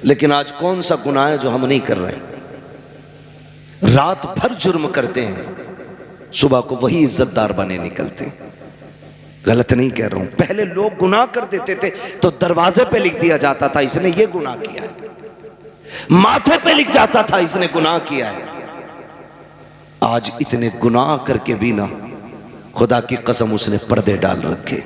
लेकिन आज कौन सा गुनाह है जो हम नहीं कर रहे। रात भर जुर्म करते हैं, सुबह को वही इज्जतदार बने निकलते हैं। गलत नहीं कह रहा हूं। पहले लोग गुनाह कर देते थे तो दरवाजे पे लिख दिया जाता था इसने ये गुनाह किया है, माथे पे लिख जाता था इसने गुनाह किया है। आज इतने गुनाह करके भी ना, खुदा की कसम उसने पर्दे डाल रखे।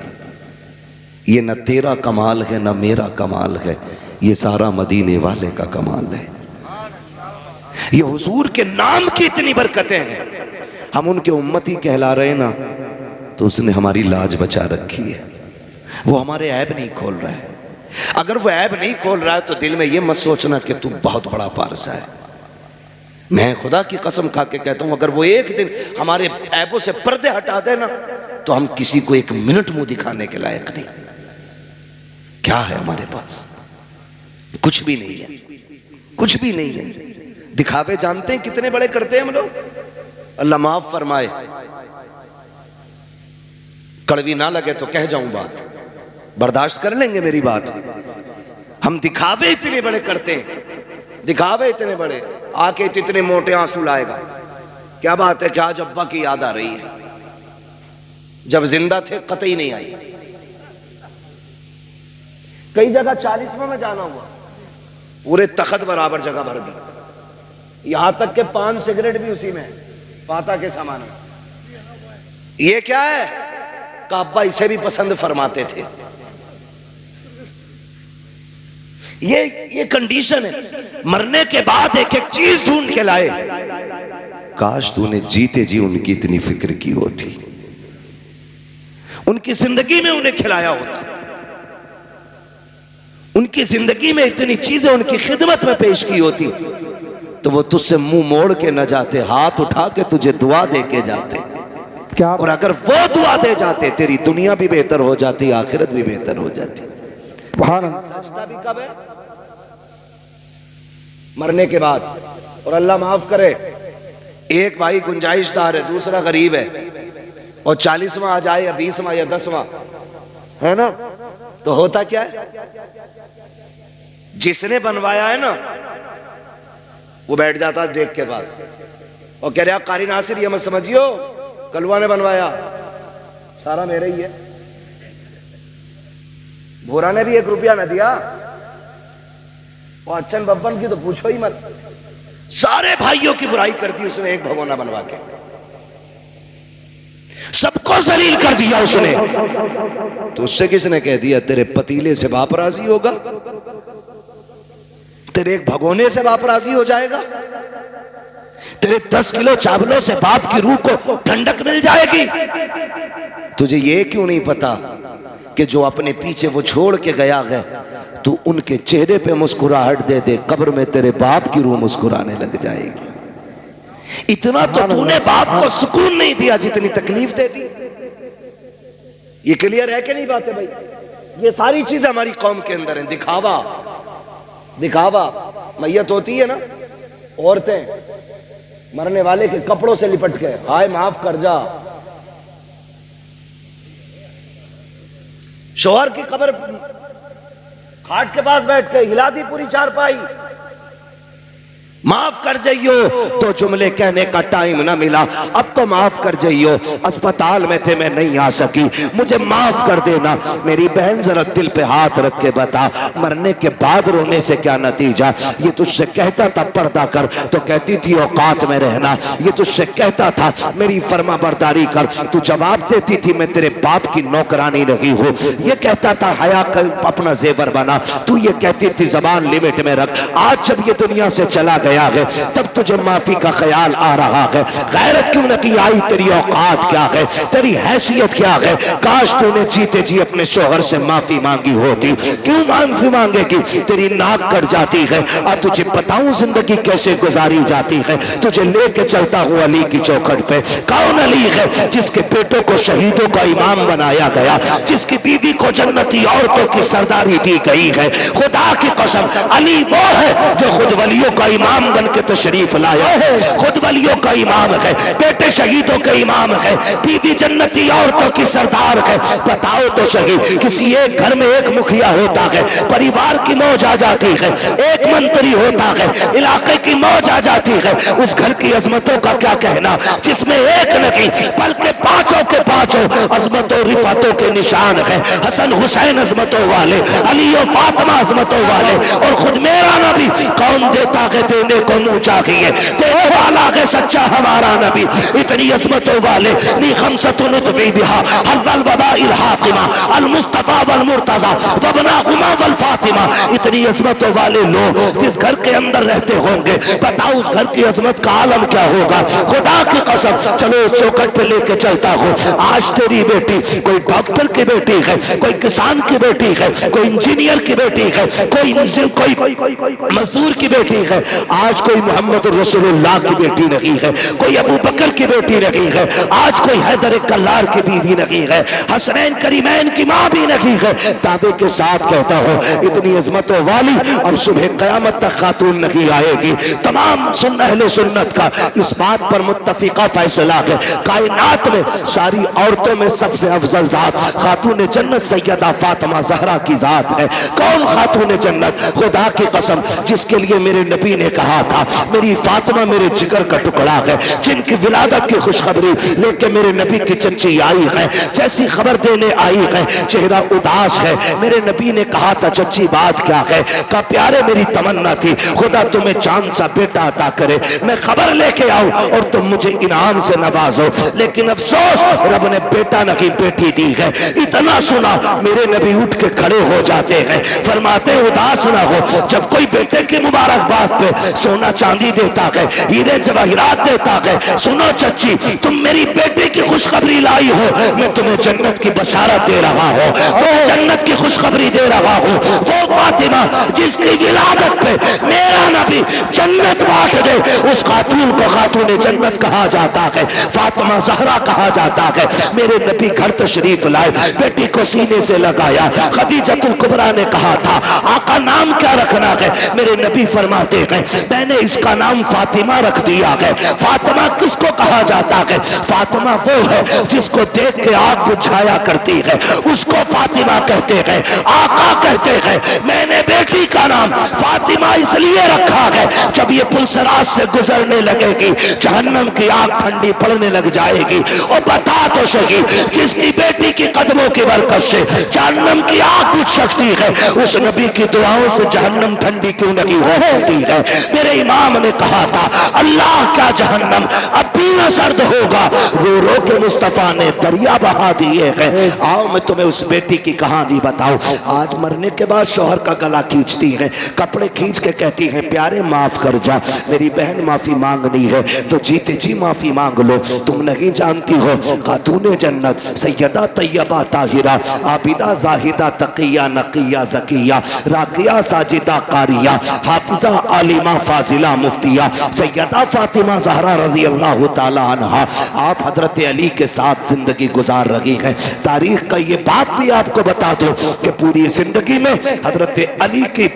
ये न तेरा कमाल है न मेरा कमाल है, ये सारा मदीने वाले का कमाल है। ये हुजूर के नाम की इतनी बरकतें हैं, हम उनके उम्मती कहला रहे ना, तो उसने हमारी लाज बचा रखी है। वो हमारे ऐब नहीं खोल रहा है। अगर वो ऐब नहीं खोल रहा है तो दिल में ये मत सोचना कि तू बहुत बड़ा पारसा है। मैं खुदा की कसम खा के कहता हूं, अगर वो एक दिन हमारे ऐबों से पर्दे हटा दे ना, तो हम किसी को एक मिनट मुंह दिखाने के लायक नहीं। क्या है हमारे पास? कुछ भी नहीं है, कुछ भी नहीं है। दिखावे जानते हैं कितने बड़े करते हैं हम लोग। अल्लाह माफ फरमाए, कड़वी ना लगे तो कह जाऊं बात, बर्दाश्त कर लेंगे मेरी बात। हम दिखावे इतने बड़े करते हैं, दिखावे इतने बड़े, आके इतने मोटे आंसू लाएगा। क्या बात है कि आज अब्बा की याद आ रही है, जब जिंदा थे कतई नहीं आई। कई जगह 40वां में जाना हुआ, पूरे तखत बराबर जगह भर दी, यहां तक के पान सिगरेट भी उसी में, पाता के सामान में। ये क्या है? का अब्बा इसे भी पसंद फरमाते थे। ये कंडीशन है। मरने के बाद एक एक चीज ढूंढ के लाए। काश तूने जीते जी उनकी इतनी फिक्र की होती, उनकी जिंदगी में उन्हें खिलाया होता, उनकी जिंदगी में इतनी चीजें उनकी खिदमत में पेश की होती, तो वो तुझसे मुंह मोड़ के न जाते, हाथ उठा के तुझे दुआ दे के जाते। क्या? और अगर वो दुआ दे जाते, तेरी दुनिया भी बेहतर हो जाती, आखिरत भी बेहतर हो जाती। सजदा भी कब है? मरने के बाद। और अल्लाह माफ करे, एक भाई गुंजाइशदार है, दूसरा गरीब है, और 40वां आ जाए या 20वां या 10वां, है ना, तो होता क्या है? जिसने बनवाया है ना, वो बैठ जाता देख के पास और कह रहा कारी नासिर ये मत समझियो कलवा ने बनवाया, सारा मेरा ही है। भोरा ने भी 1 रुपया न दिया, और अच्छन बब्बन की तो पूछो ही मत। सारे भाइयों की बुराई कर दी उसने, एक भगोना बनवा के सबको जलील कर दिया उसने। तो उससे किसने कह दिया तेरे पतीले से बाप राजी होगा, तेरे एक भगोने से बाप राजी हो जाएगा, तेरे 10 किलो चावलों से बाप की रूह को ठंडक मिल जाएगी। तुझे ये क्यों नहीं पता कि जो अपने पीछे वो छोड़ के गया है, तू उनके चेहरे पे मुस्कुराहट दे दे, कब्र में तेरे बाप की रूह मुस्कुराने लग जाएगी। इतना तो तूने बाप को सुकून नहीं दिया जितनी तकलीफ दे दी। ये क्लियर है कि नहीं बात है भाई? ये सारी चीजें हमारी कौम के अंदर हैं। दिखावा, दिखावा। मैयत होती है ना, औरतें मरने वाले के कपड़ों से लिपट के, हाय माफ कर जा। शोहर की कब्र खाट के पास बैठ के हिला दी पूरी चारपाई, माफ कर जाइयो, तो जुमले कहने का टाइम ना मिला, अब तो माफ कर जाइयो, अस्पताल में थे मैं नहीं आ सकी, मुझे माफ कर देना। मेरी बहन जरा दिल पे हाथ रख के बता, मरने के बाद रोने से क्या नतीजा? ये तुझसे कहता था पर्दा कर, तो कहती थी औकात में रहना। ये तुझसे कहता था मेरी फर्मा बरदारी कर, तू जवाब देती थी मैं तेरे बाप की नौकरानी रही हूँ। ये कहता था हया कर अपना जेवर बना, तू ये कहती थी जबान लिमिट में रख। आज जब ये दुनिया से चला गया है, तब तुझे माफी का ख्याल आ रहा है। गैरत क्यों न की आई? तेरी औकात क्या है, तेरी हैसियत क्या है? काश तूने जीते जी अपने शोहर से माफी मांगी होती। क्यों माफी मांगेगी? तेरी नाक कट जाती है। और तुझे बताऊं जिंदगी कैसे गुजारी जाती है। तुझे लेके चलता हूं अली की चौखट पे। कौन अली है? जिसके बेटों को शहीदों का इमाम बनाया गया, जिसकी बीवी को जन्नती औरतों की सरदारी दी गई है। खुदा की कसम, अली वो है जो खुद वलियों का इमाम इमाम बन के तशरीफ लाया, खुद वलियों का इमाम है, बेटे शहीदों के इमाम है, बीवी जन्नती औरतों की सरदार है। बताओ तो सही, किसी एक घर में एक मुखिया होता है, परिवार की मौज आ जाती है, एक मंत्री होता है, इलाके की मौज आ जाती है, उस घर की अजमतों का क्या कहना जिसमें एक नहीं बल्कि पांचों के पांचों अजमतों रिफातों के निशान है। हसन हुसैन अजमतों वाले, अली और फातिमा अजमतों वाले, और खुद मेरा नबी कौन देता है देने को मुंह चाहिए, देने वाला है सच्चा हमारा नबी। इतनी अजमतों वाले ली खमसतुन उतवी बिहा हल वबाइल हातिमा अल मुस्तफा वल मुर्तजा वबना उमा वल फातिमा। इतनी अजमतों वाले लोग जिस घर के अंदर रहते होंगे, बताओ उस घर की अजमत का आलम क्या होगा। खुदा की कसम, चलो चौकट पे लेके चलता हूँ। आज तेरी बेटी कोई डॉक्टर की बेटी है, कोई किसान की बेटी है, कोई इंजीनियर की बेटी है, कोई मजदूर की बेटी है। आज कोई मोहम्मद रसूलुल्लाह की बेटी नहीं है, कोई अबू बकर की बेटी नहीं है, आज कोई हैदर कल्लार की बीवी नहीं है, हसनैन करीमैन की माँ भी नहीं है। दावे के साथ कहता हूँ, इतनी अजमतों वाली अब सुबह कयामत तक खातून नहीं आएगी। तमाम अहले सुन्नत का इस बात पर मुत्तफिका फैसला है, कायनात में सारी औरतों में सबसे अफजल जात खातून जन्नत सैयदा फातिमा ज़हरा की जात है। कौन खातून जन्नत? खुदा की कसम, जिसके लिए मेरे नबी ने कहा था मेरी फातिमा मेरे जिगर का टुकड़ा है, जिनकी विलादत की खुशखबरी लेके मेरे नबी की चच्ची आई है, जैसी खबर देने आई है चेहरा उदास है। मेरे नबी ने कहा था चच्ची बात क्या है? का प्यारे मेरी तमन्ना थी खुदा तुम्हें चांद सा बेटा अता करे, मैं खबर लेके आऊं और तुम मुझे इनाम से नवाजो। लेकिन अफसोस रब ने बेटा नहीं बेटी दी है। इतना सुना मेरे नबी उठ के खड़े हो जाते हैं, फरमाते उदास ना हो। जब कोई बेटे की मुबारकबाद पे सोना चांदी देता है, हीरे जवाहिरात देता है, सुनो चच्ची तुम मेरी बेटे की खुशखबरी लाई हो, मैं तुम्हें जन्नत की बशारत दे रहा हूँ, तुम्हें जन्नत की खुशखबरी दे रहा हूँ। वो फातिमा जिसकी विलादत पे मेरा नबी जन्नत बांट दे, उस खातून को खातून जन्नत कहा जाता है, फातिमा ज़हरा कहा जाता है। मेरे नबी घर तशरीफ लाए, बेटी को सीने से लगाया। खदीजतुल कुबरा ने कहा था आका नाम क्या रखना है? मेरे नबी फरमाते हैं मैंने इसका नाम फातिमा रख दिया है। फातिमा किसको कहा जाता है? फातिमा वो है जिसको देख के आग बुझाया करती है, उसको फातिमा कहते हैं। आका कहते हैं मैंने बेटी का नाम फातिमा इसलिए रखा है जब ये पुलसराज से गुजरने लगेगी जहन्नम की आग ठंडी पड़ने लग जाएगी। और बता तो सही, जिसकी बेटी की कदमों की बरकत से जहन्नम की आग बुझ सकती है, उस नबी की दुआओं से जहन्नम ठंडी क्यों नहीं हो सकती है? मेरे इमाम ने कहा था अल्लाह क्या जहन्नम अब भी न सर्द होगा, रो रो के मुस्तफा ने दरिया बहा दिए हैं। आओ मैं तुम्हें उस बेटी की कहानी बताऊं। आज मरने के बाद शौहर का गला खींचती है, कपड़े खींच के कहती है प्यारे माफ कर जा, मेरी बहन माफी मांगनी है तो जीते जी माफी मांग लो। तुम नहीं जानती हो खातून जन्नत सैयदा तैयबा ताहिरा आबिदा जाहिदा तकिया नकिया जकिया राकिया साजिदा कारिया हाफिजा आलिमा फाजिला मुफ्तिया सैयदा फातिमा ज़हरा रज़ी अल्लाह ताला अन्हा आप हजरत अली के साथ जिंदगी गुजार रही हैं। तारीख का ये बात भी आपको बता दो कि पूरी जिंदगी में हजरत अली की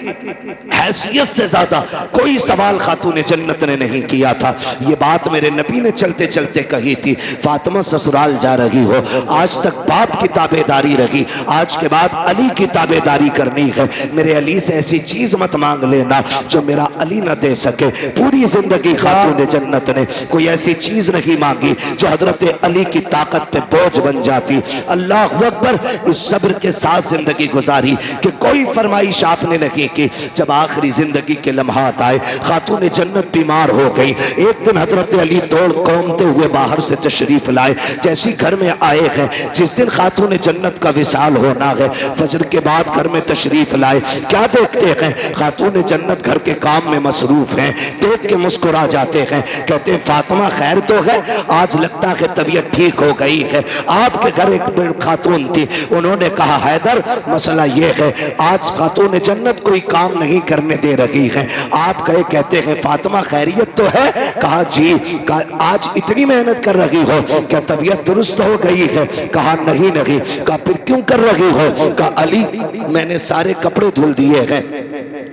हैसियत से ज्यादा कोई सवाल खातून जन्नत ने नहीं किया था। ये बात मेरे नबी ने चलते चलते कही थी। फातिमा ससुराल जा रही हो, आज तक बाप की ताबेदारी रही, आज के बाद अली की ताबेदारी करनी है। मेरे अली से ऐसी चीज मत मांग लेना जो मेरा अली न दे सके। पूरी जिंदगी खातून जन्नत ने कोई ऐसी चीज नहीं मांगी जो हजरत अली की ताकत पे बोझ बन जाती। अल्लाह अकबर, इस सब्र के साथ जिंदगी गुजारी कि कोई फरमाइश आपने नहीं की। जब आखिरी जिंदगी के लम्हात आए, खातून जन्नत बीमार हो गई। एक दिन हजरत अली दौड़ कौमते हुए बाहर से तशरीफ लाए। जैसी घर में आए हैं, जिस दिन खातून जन्नत का विसाल होना है, फजर के बाद घर में तशरीफ लाए, क्या देखते हैं? खातून जन्नत घर के काम में मसरूफ हैं। देख के मुस्कुरा जाते हैं, कहते हैं फातिमा खैर तो है, आज लगता है तबीयत ठीक हो गई है। आपके घर एक खातून थी, उन्होंने कहा हैदर मसला ये है आज खातून जन्नत कोई काम नहीं करने दे रही है। आप गए, कहते हैं फातिमा खैरियत तो है? कहा जी। कहा आज इतनी मेहनत कर रही हो, क्या तबीयत दुरुस्त हो गई है? कहा नहीं कहा फिर क्यों कर रही हो? कहा अली मैंने सारे कपड़े धुल दिए हैं,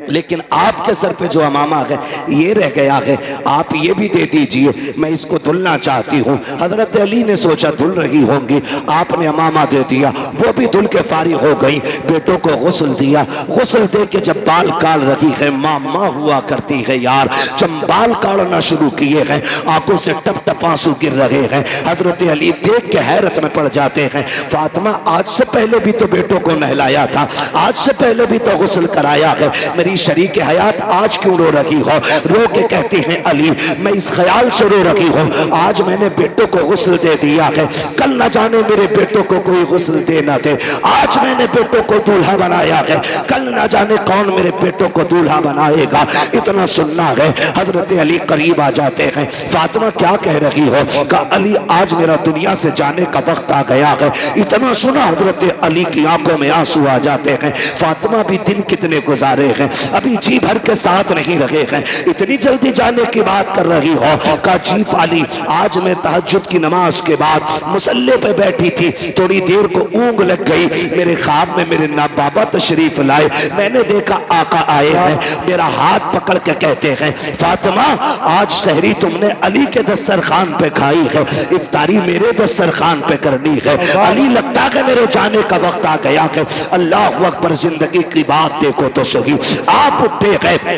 लेकिन आपके सर पे जो अमामा है ये रह गया है, आप ये भी दे दीजिए, मैं इसको धुलना चाहती हूँ। हजरत अली ने सोचा धुल रही होंगी, आपने अमामा दे दिया, वो भी धुल के फारिग हो गई। बेटों को गुस्ल दिया, गुस्ल दे के जब बाल काट रही है, माँ हुआ करती है यार, जब बाल काटना शुरू किए हैं आंखों से टप टप आंसू गिर रहे हैं। हजरत अली देख के हैरत में पड़ जाते हैं, फातिमा आज से पहले भी तो बेटों को नहलाया था, आज से पहले भी तो गुस्ल कराया है, मेरी शरीक हयात आज क्यों रो रही हो? रो के कहती हैं अली मैं इस ख्याल से रो रही हूँ, आज मैंने बेटों को गुस्ल दे दिया है, कल न जाने मेरे बेटों को कोई गुस्ल दे ना दे। आज मैंने बेटों को दूल्हा बनाया है, कल न जाने कौन मेरे बेटों को दूल्हा बनाएगा। इतना सुनना है। हजरत अली करीब आ जाते हैं, फातिमा क्या कह रही हो? कहा अली आज मेरा दुनिया से जाने का वक्त आ गया है। इतना सुना हजरत अली की आंखों में आंसू आ जाते हैं। फातिमा भी दिन कितने गुजारे हैं, अभी जी भर के साथ नहीं रहे हैं, इतनी जल्दी जाने की बात कर रही हो? कहा जी अली आज मैं तहज्जुद की नमाज के बाद मुसल्ले पे बैठी थी, थोड़ी देर को ऊँग लग गई, मेरे ख्वाब में मेरे ना बाबा तशरीफ लाए, मैंने देखा आका आए हैं, मेरा हाथ पकड़ के कहते हैं फातिमा आज सहरी तुमने अली के दस्तरखान पे खाई है, इफ्तारी मेरे दस्तरखान पे करनी है। अली लगता है मेरे जाने का वक्त आ गया है। अल्लाह अकबर, जिंदगी की बात देखो तो सही। आप उठे गए,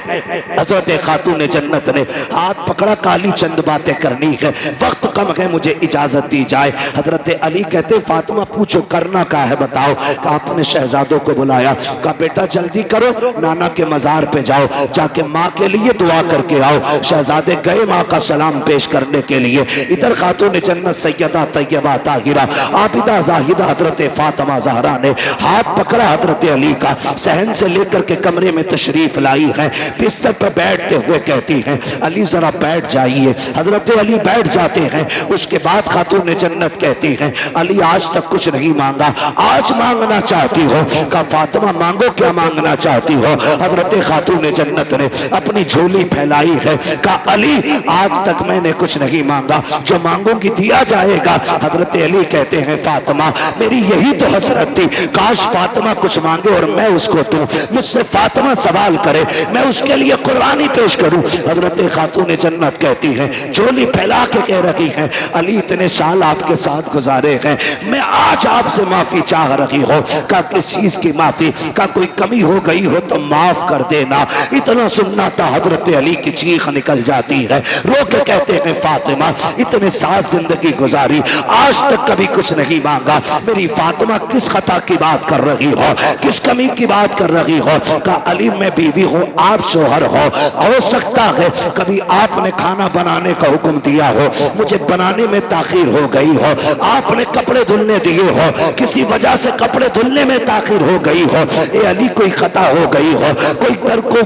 हजरत खातून जन्नत ने हाथ पकड़ा, काली चंद बातें करनी है, वक्त कम है, मुझे इजाजत दी जाए। हजरत अली कहते फातिमा पूछो करना क्या है बताओ। आपने शहजादों को बुलाया, कहा बेटा जल्दी करो, नाना के मजार पे जाओ, जाके माँ के लिए दुआ करके आओ। शहजादे गए माँ का सलाम पेश करने के लिए। इधर खातून जन्नत सैयदा तैयबा ताहिरा आबिदा जाहिदा हजरत फातिमा ज़हरा ने हाथ पकड़ा हजरत अली का, सहन से लेकर के कमरे में तशरीफ लाई है। बिस्तर पर बैठते हुए कहती हैं अली जरा बैठ जाइए। हजरत अली बैठ जाते हैं। उसके बाद खातून जन्नत कहती हैं अली आज तक कुछ नहीं मांगा, आज मांगना चाहती हो? कहा फातिमा मांगो, क्या मांगना चाहती हो? हजरत खातून जन्नत ने अपनी झोली फैलाई है, कहा अली आज तक मैंने कुछ नहीं मांगा, जो मांगूंगी दिया जाएगा। हजरत अली कहते हैं फातिमा मेरी यही तो हसरत थी, काश फातिमा कुछ मांगे और मैं उसको दूं, मुझसे फातिमा सवाल करे मैं उसके लिए कुर्बानी पेश करूं। हजरत खातून जन्नत कहती हैं झोली फैला के कह रही हैं अली इतने साल आपके साथ गुजारे हैं, मैं आज आपसे माफी चाह रही हूं। का किस चीज की माफी? का कोई कमी हो गई हो तो माफ कर देना। इतना सुनना था हजरत अली की चीख निकल जाती है, रो के कहते हैं फातिमा इतने साल जिंदगी गुजारी, आज तक कभी कुछ नहीं मांगा, मेरी फातिमा किस खता की बात कर रही हो, किस कमी की बात कर रही हो? का अली मैं बीवी हूँ, आप शोहर हो सकता है कभी आपने खाना बनाने का हुक्म दिया हो, मुझे बनाने में ताखीर हो गई हो, आपने कपड़े धुलने दिए हो, किसी वजह से कपड़े धुलने में ताखीर हो गई हो, ए अली कोई खता हो गई हो, कोई दर को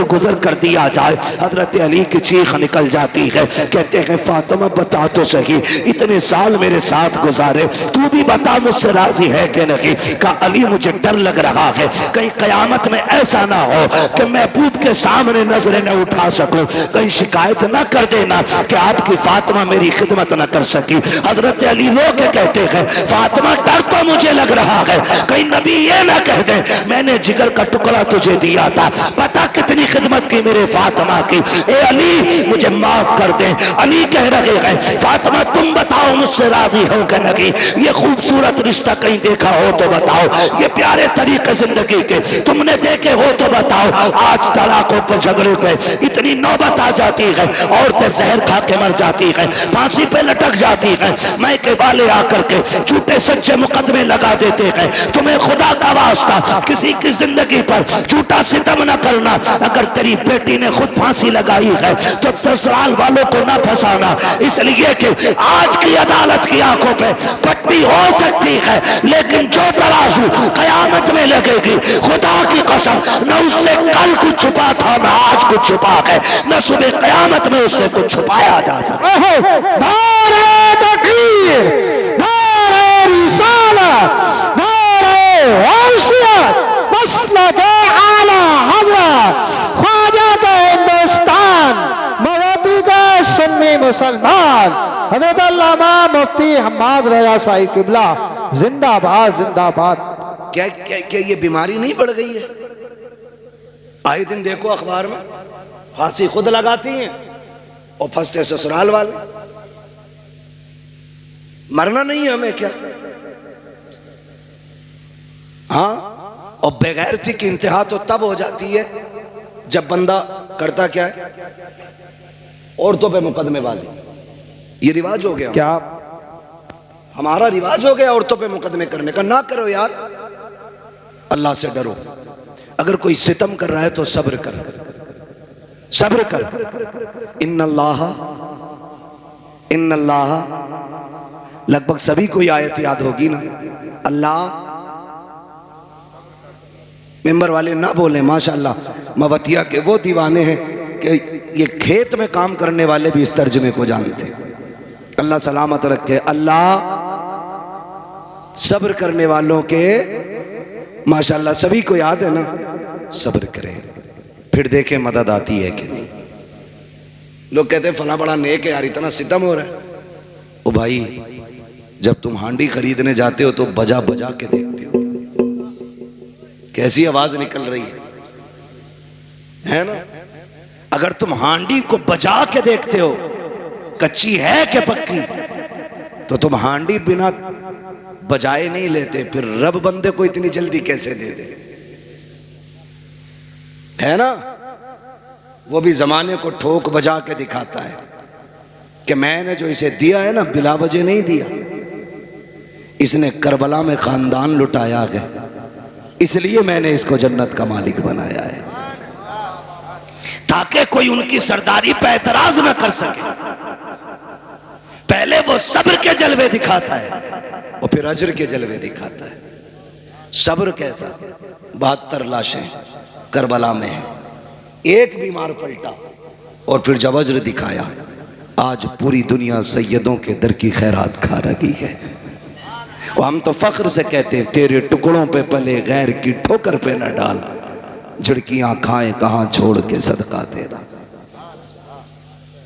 गुजर कर दिया जाए। हजरत अली की चीख निकल जाती है, कहते हैं फातिमा बता तो सही, इतने साल मेरे साथ गुजारे, तू भी बता मुझसे राजी है कि नहीं? का अली मुझे डर लग रहा है कहीं कयामत में ऐसा ना हो कि महबूब के सामने नजरें न उठा सकूं, कहीं शिकायत ना कर देना कि आपकी फातिमा मेरी खिदमत न कर सकी। हजरत अली रो के कहते हैं फातिमा डर तो मुझे लग रहा है कहीं नबी ये ना कह दे मैंने जिगर का टुकड़ा तुझे दिया था, पता कितनी खिदमत की मेरे फातिमा की, ए अली मुझे माफ कर दे। अली कह रहे हैं फातिमा तुम बताओ मुझसे राजी हो कि नहीं? ये खूबसूरत रिश्ता कहीं देखा हो तो बताओ, ये प्यारे तरीके जिंदगी के तुमने देखे हो तो बताओ। आज तलाकों पर झगड़े पे इतनी नौबत आ जाती है, औरतें जहर खा के मर जाती है, फांसी पे लटक जाती है, मैके वाले आकर के झूठे सच्चे मुकदमे लगा देते हैं। तुम्हें खुदा का वास्ता किसी की जिंदगी पर झूठा सितम न करना। अगर तेरी बेटी ने खुद फांसी लगाई है तो ससुराल वालों को ना फंसाना, इसलिए कि आज की अदालत की आंखों पे पट्टी हो सकती है लेकिन जो तराजू कयामत में लगेगी खुदा की कसम न उससे कल कुछ छुपा था न आज कुछ छुपा है, न सुबह कयामत में उससे कुछ छुपाया जा सकता। मुसलमान हज़रत अल्लामा मुफ्ती हम्माद रज़ा साहिब किबला जिंदाबाद जिंदाबाद। क्या क्या क्या ये बीमारी नहीं बढ़ गई है? आए दिन देखो अखबार में फांसी खुद लगाती हैं और फंसते ससुराल वाले। मरना नहीं है हमें क्या? हाँ, और बेगैरती की इंतहा तो तब हो जाती है जब बंदा करता क्या है, औरतों पे मुकदमेबाजी। ये रिवाज हो गया, क्या हमारा रिवाज हो गया औरतों पे मुकदमे करने का। ना करो यार, अल्लाह से डरो। अगर कोई सितम कर रहा है तो सब्र कर, सब्र कर। इन्नल्लाह, लगभग सभी को ये आयत याद होगी ना। अल्लाह, मेंबर वाले ना बोले माशाअल्लाह, मवतिया के वो दीवाने हैं कि ये खेत में काम करने वाले भी इस तर्जमे को जानते। अल्लाह सलामत रखे। अल्लाह सब्र करने वालों के, माशाअल्लाह सभी को याद है ना, सब्र करें, फिर देखें मदद आती है कि नहीं। लोग कहते हैं फला बड़ा नेक है यार, इतना सितम हो रहा है। ओ भाई, जब तुम हांडी खरीदने जाते हो तो बजा बजा के देखते हो कैसी आवाज निकल रही है ना। अगर तुम हांडी को बजा के देखते हो कच्ची है कि पक्की, तो तुम हांडी बिना बजाए नहीं लेते, फिर रब बंदे को इतनी जल्दी कैसे दे दे, है ना। वो भी जमाने को ठोक बजा के दिखाता है कि मैंने जो इसे दिया है ना, बिला वजह नहीं दिया। इसने करबला में खानदान लुटाया है, इसलिए मैंने इसको जन्नत का मालिक बनाया है, ताकि कोई उनकी सरदारी पे एतराज न कर सके। पहले वो सब्र के जलवे दिखाता है और फिर अजर के जलवे दिखाता है। सब्र कैसा? 72 लाशें करबला में है, एक बीमार पलटा और फिर जब अजर दिखाया, आज पूरी दुनिया सैयदों के दर की खैरात खा रही है। और हम तो फख्र से कहते हैं, तेरे टुकड़ों पे पले गैर की ठोकर पे न डाल, झिड़कियां खाए कहां छोड़ के सदका तेरा।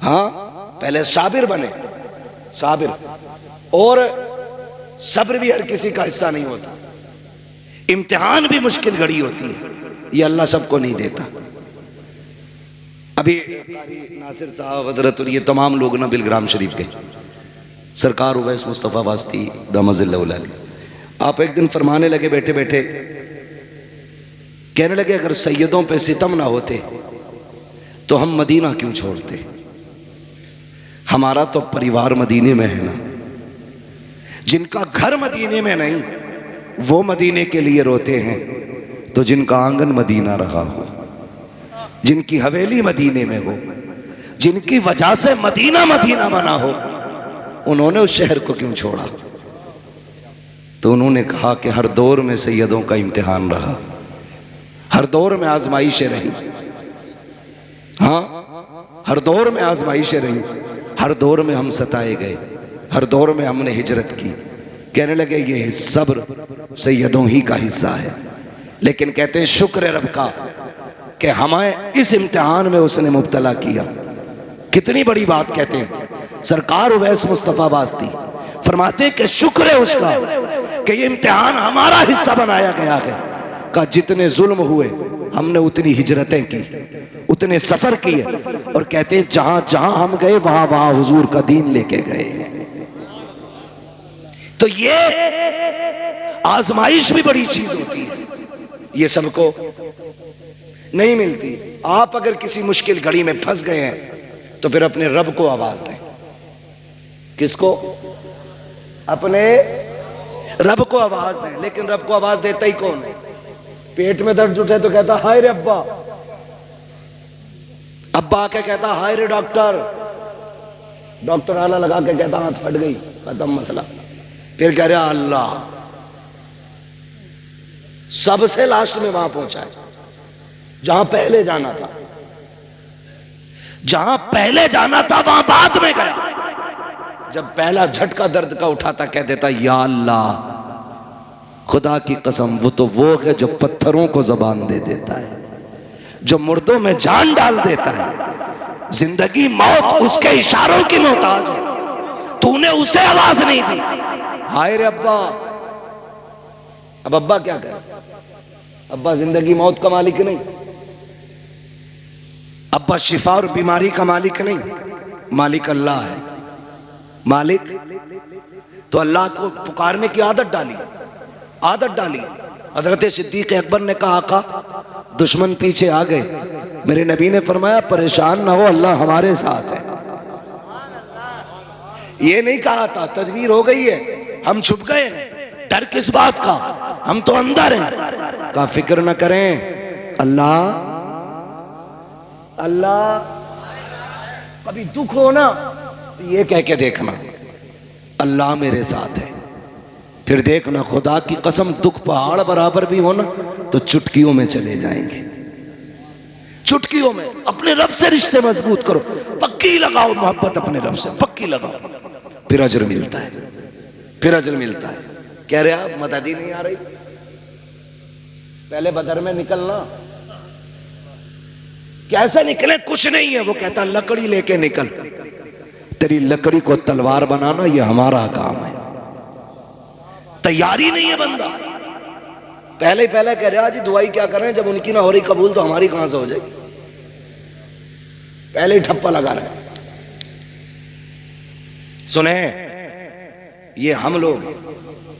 हाँ, पहले साबिर बने, साबिर। और सब्र भी हर किसी का हिस्सा नहीं होता, इम्तिहान भी मुश्किल घड़ी होती है, ये अल्लाह सबको नहीं देता। अभी नासिर साहब, हजरत और ये तमाम लोग ना बिलग्राम शरीफ के, सरकार उवैस मुस्तफ़ा वास्ती दामज़िल्लाह, आप एक दिन फरमाने लगे बैठे बैठे, कहने लगे अगर सैयदों पे सितम ना होते तो हम मदीना क्यों छोड़ते। हमारा तो परिवार मदीने में है ना। जिनका घर मदीने में नहीं वो मदीने के लिए रोते हैं, तो जिनका आंगन मदीना रहा हो, जिनकी हवेली मदीने में हो, जिनकी वजह से मदीना मदीना बना हो, उन्होंने उस शहर को क्यों छोड़ा। तो उन्होंने कहा कि हर दौर में सैयदों का इम्तिहान रहा, हर दौर में आजमाइशें रही। हाँ, हर दौर में आजमाइशें रही, हर दौर में हम सताए गए, हर दौर में हमने हिजरत की। कहने लगे ये सब्र सैयदों ही का हिस्सा है, लेकिन कहते हैं शुक्र रब का कि हमें इस इम्तिहान में उसने मुब्तला किया। कितनी बड़ी बात कहते हैं सरकार उवैस मुस्तफ़ा वास्ती, फरमाते कि शुक्र है उसका कि ये इम्तिहान हमारा हिस्सा बनाया गया है। का जितने जुल्म हुए हमने उतनी हिजरतें की, उतने सफर किए, और कहते हैं जहां जहां हम गए वहां वहां हुजूर का दीन लेके गए। तो ये आजमाइश भी बड़ी चीज होती है, ये सबको नहीं मिलती। आप अगर किसी मुश्किल घड़ी में फंस गए हैं तो फिर अपने रब को आवाज दें। किसको? अपने रब को आवाज दें। लेकिन रब को आवाज देता ही कौन है? पेट में दर्द उठे तो कहता हाय रे अब्बा, अब्बा आके कहता हाय रे डॉक्टर, डॉक्टर आला लगा के कहता हाथ फट गई, खत्म मसला। फिर कह रहा अल्लाह, सबसे लास्ट में वहां पहुंचा है जहां पहले जाना था, जहां पहले जाना था वहां बाद में गया। जब पहला झटका दर्द का उठाता कह देता या अल्लाह, खुदा की कसम वो है जो पत्थरों को जबान दे देता है, जो मुर्दों में जान डाल देता है। जिंदगी मौत उसके इशारों की मोहताज है, तूने उसे आवाज नहीं दी। हाय रे अब्बा। अब अब्बा क्या करे? अब्बा जिंदगी मौत का मालिक नहीं, अब्बा शिफा और बीमारी का मालिक नहीं, मालिक अल्लाह है। मालिक तो अल्लाह को पुकारने की आदत डाली। हजरत सिद्दीक अकबर ने कहा, आका दुश्मन पीछे आ गए। मेरे नबी ने फरमाया परेशान ना हो, अल्लाह हमारे साथ है। ये नहीं कहा था तदबीर हो गई है, हम छुप गए, डर किस बात का, हम तो अंदर हैं। का फिक्र न करें, अल्लाह कभी दुख हो ना तो ये कह के देखना अल्लाह मेरे साथ है। फिर देखना खुदा की कसम दुख पहाड़ बराबर भी हो ना तो चुटकियों में चले जाएंगे। चुटकियों में अपने रब से रिश्ते मजबूत करो, पक्की लगाओ मोहब्बत अपने रब से, पक्की लगाओ, फिर अजर मिलता है। कह रहे आप मददी नहीं आ रही, पहले बदर में निकलना। कैसे निकले? कुछ नहीं है। वो कहता लकड़ी लेके निकल, तेरी लकड़ी को तलवार बनाना ये हमारा काम है। तैयारी नहीं है बंदा, पहले कह रहा जी दुआई क्या करें, जब उनकी ना हो रही कबूल तो हमारी कहां से हो जाएगी। पहले ही ठप्पा लगा रहे। सुने, ये हम लोग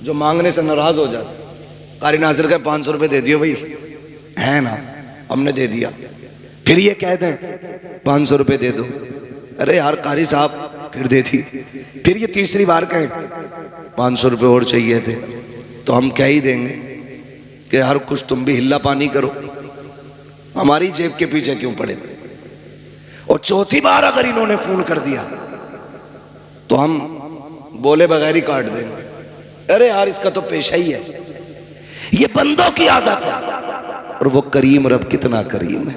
जो मांगने से नाराज हो जाते, कारी नासिर का 500 रुपए दे दियो भाई, है ना, हमने दे दिया। फिर ये कह दें 500 रुपए दे दो, अरे यार कारी साहब फिर दे दी। फिर ये तीसरी बार कहें 500 रुपए और चाहिए थे, तो हम क्या ही देंगे कि हर कुछ तुम भी हिल्ला पानी करो, हमारी जेब के पीछे क्यों पड़े। और चौथी बार अगर इन्होंने फोन कर दिया तो हम बोले बगैर ही काट देंगे, अरे यार इसका तो पेशा ही है। ये बंदों की आदत है। और वो करीम रब कितना करीम है,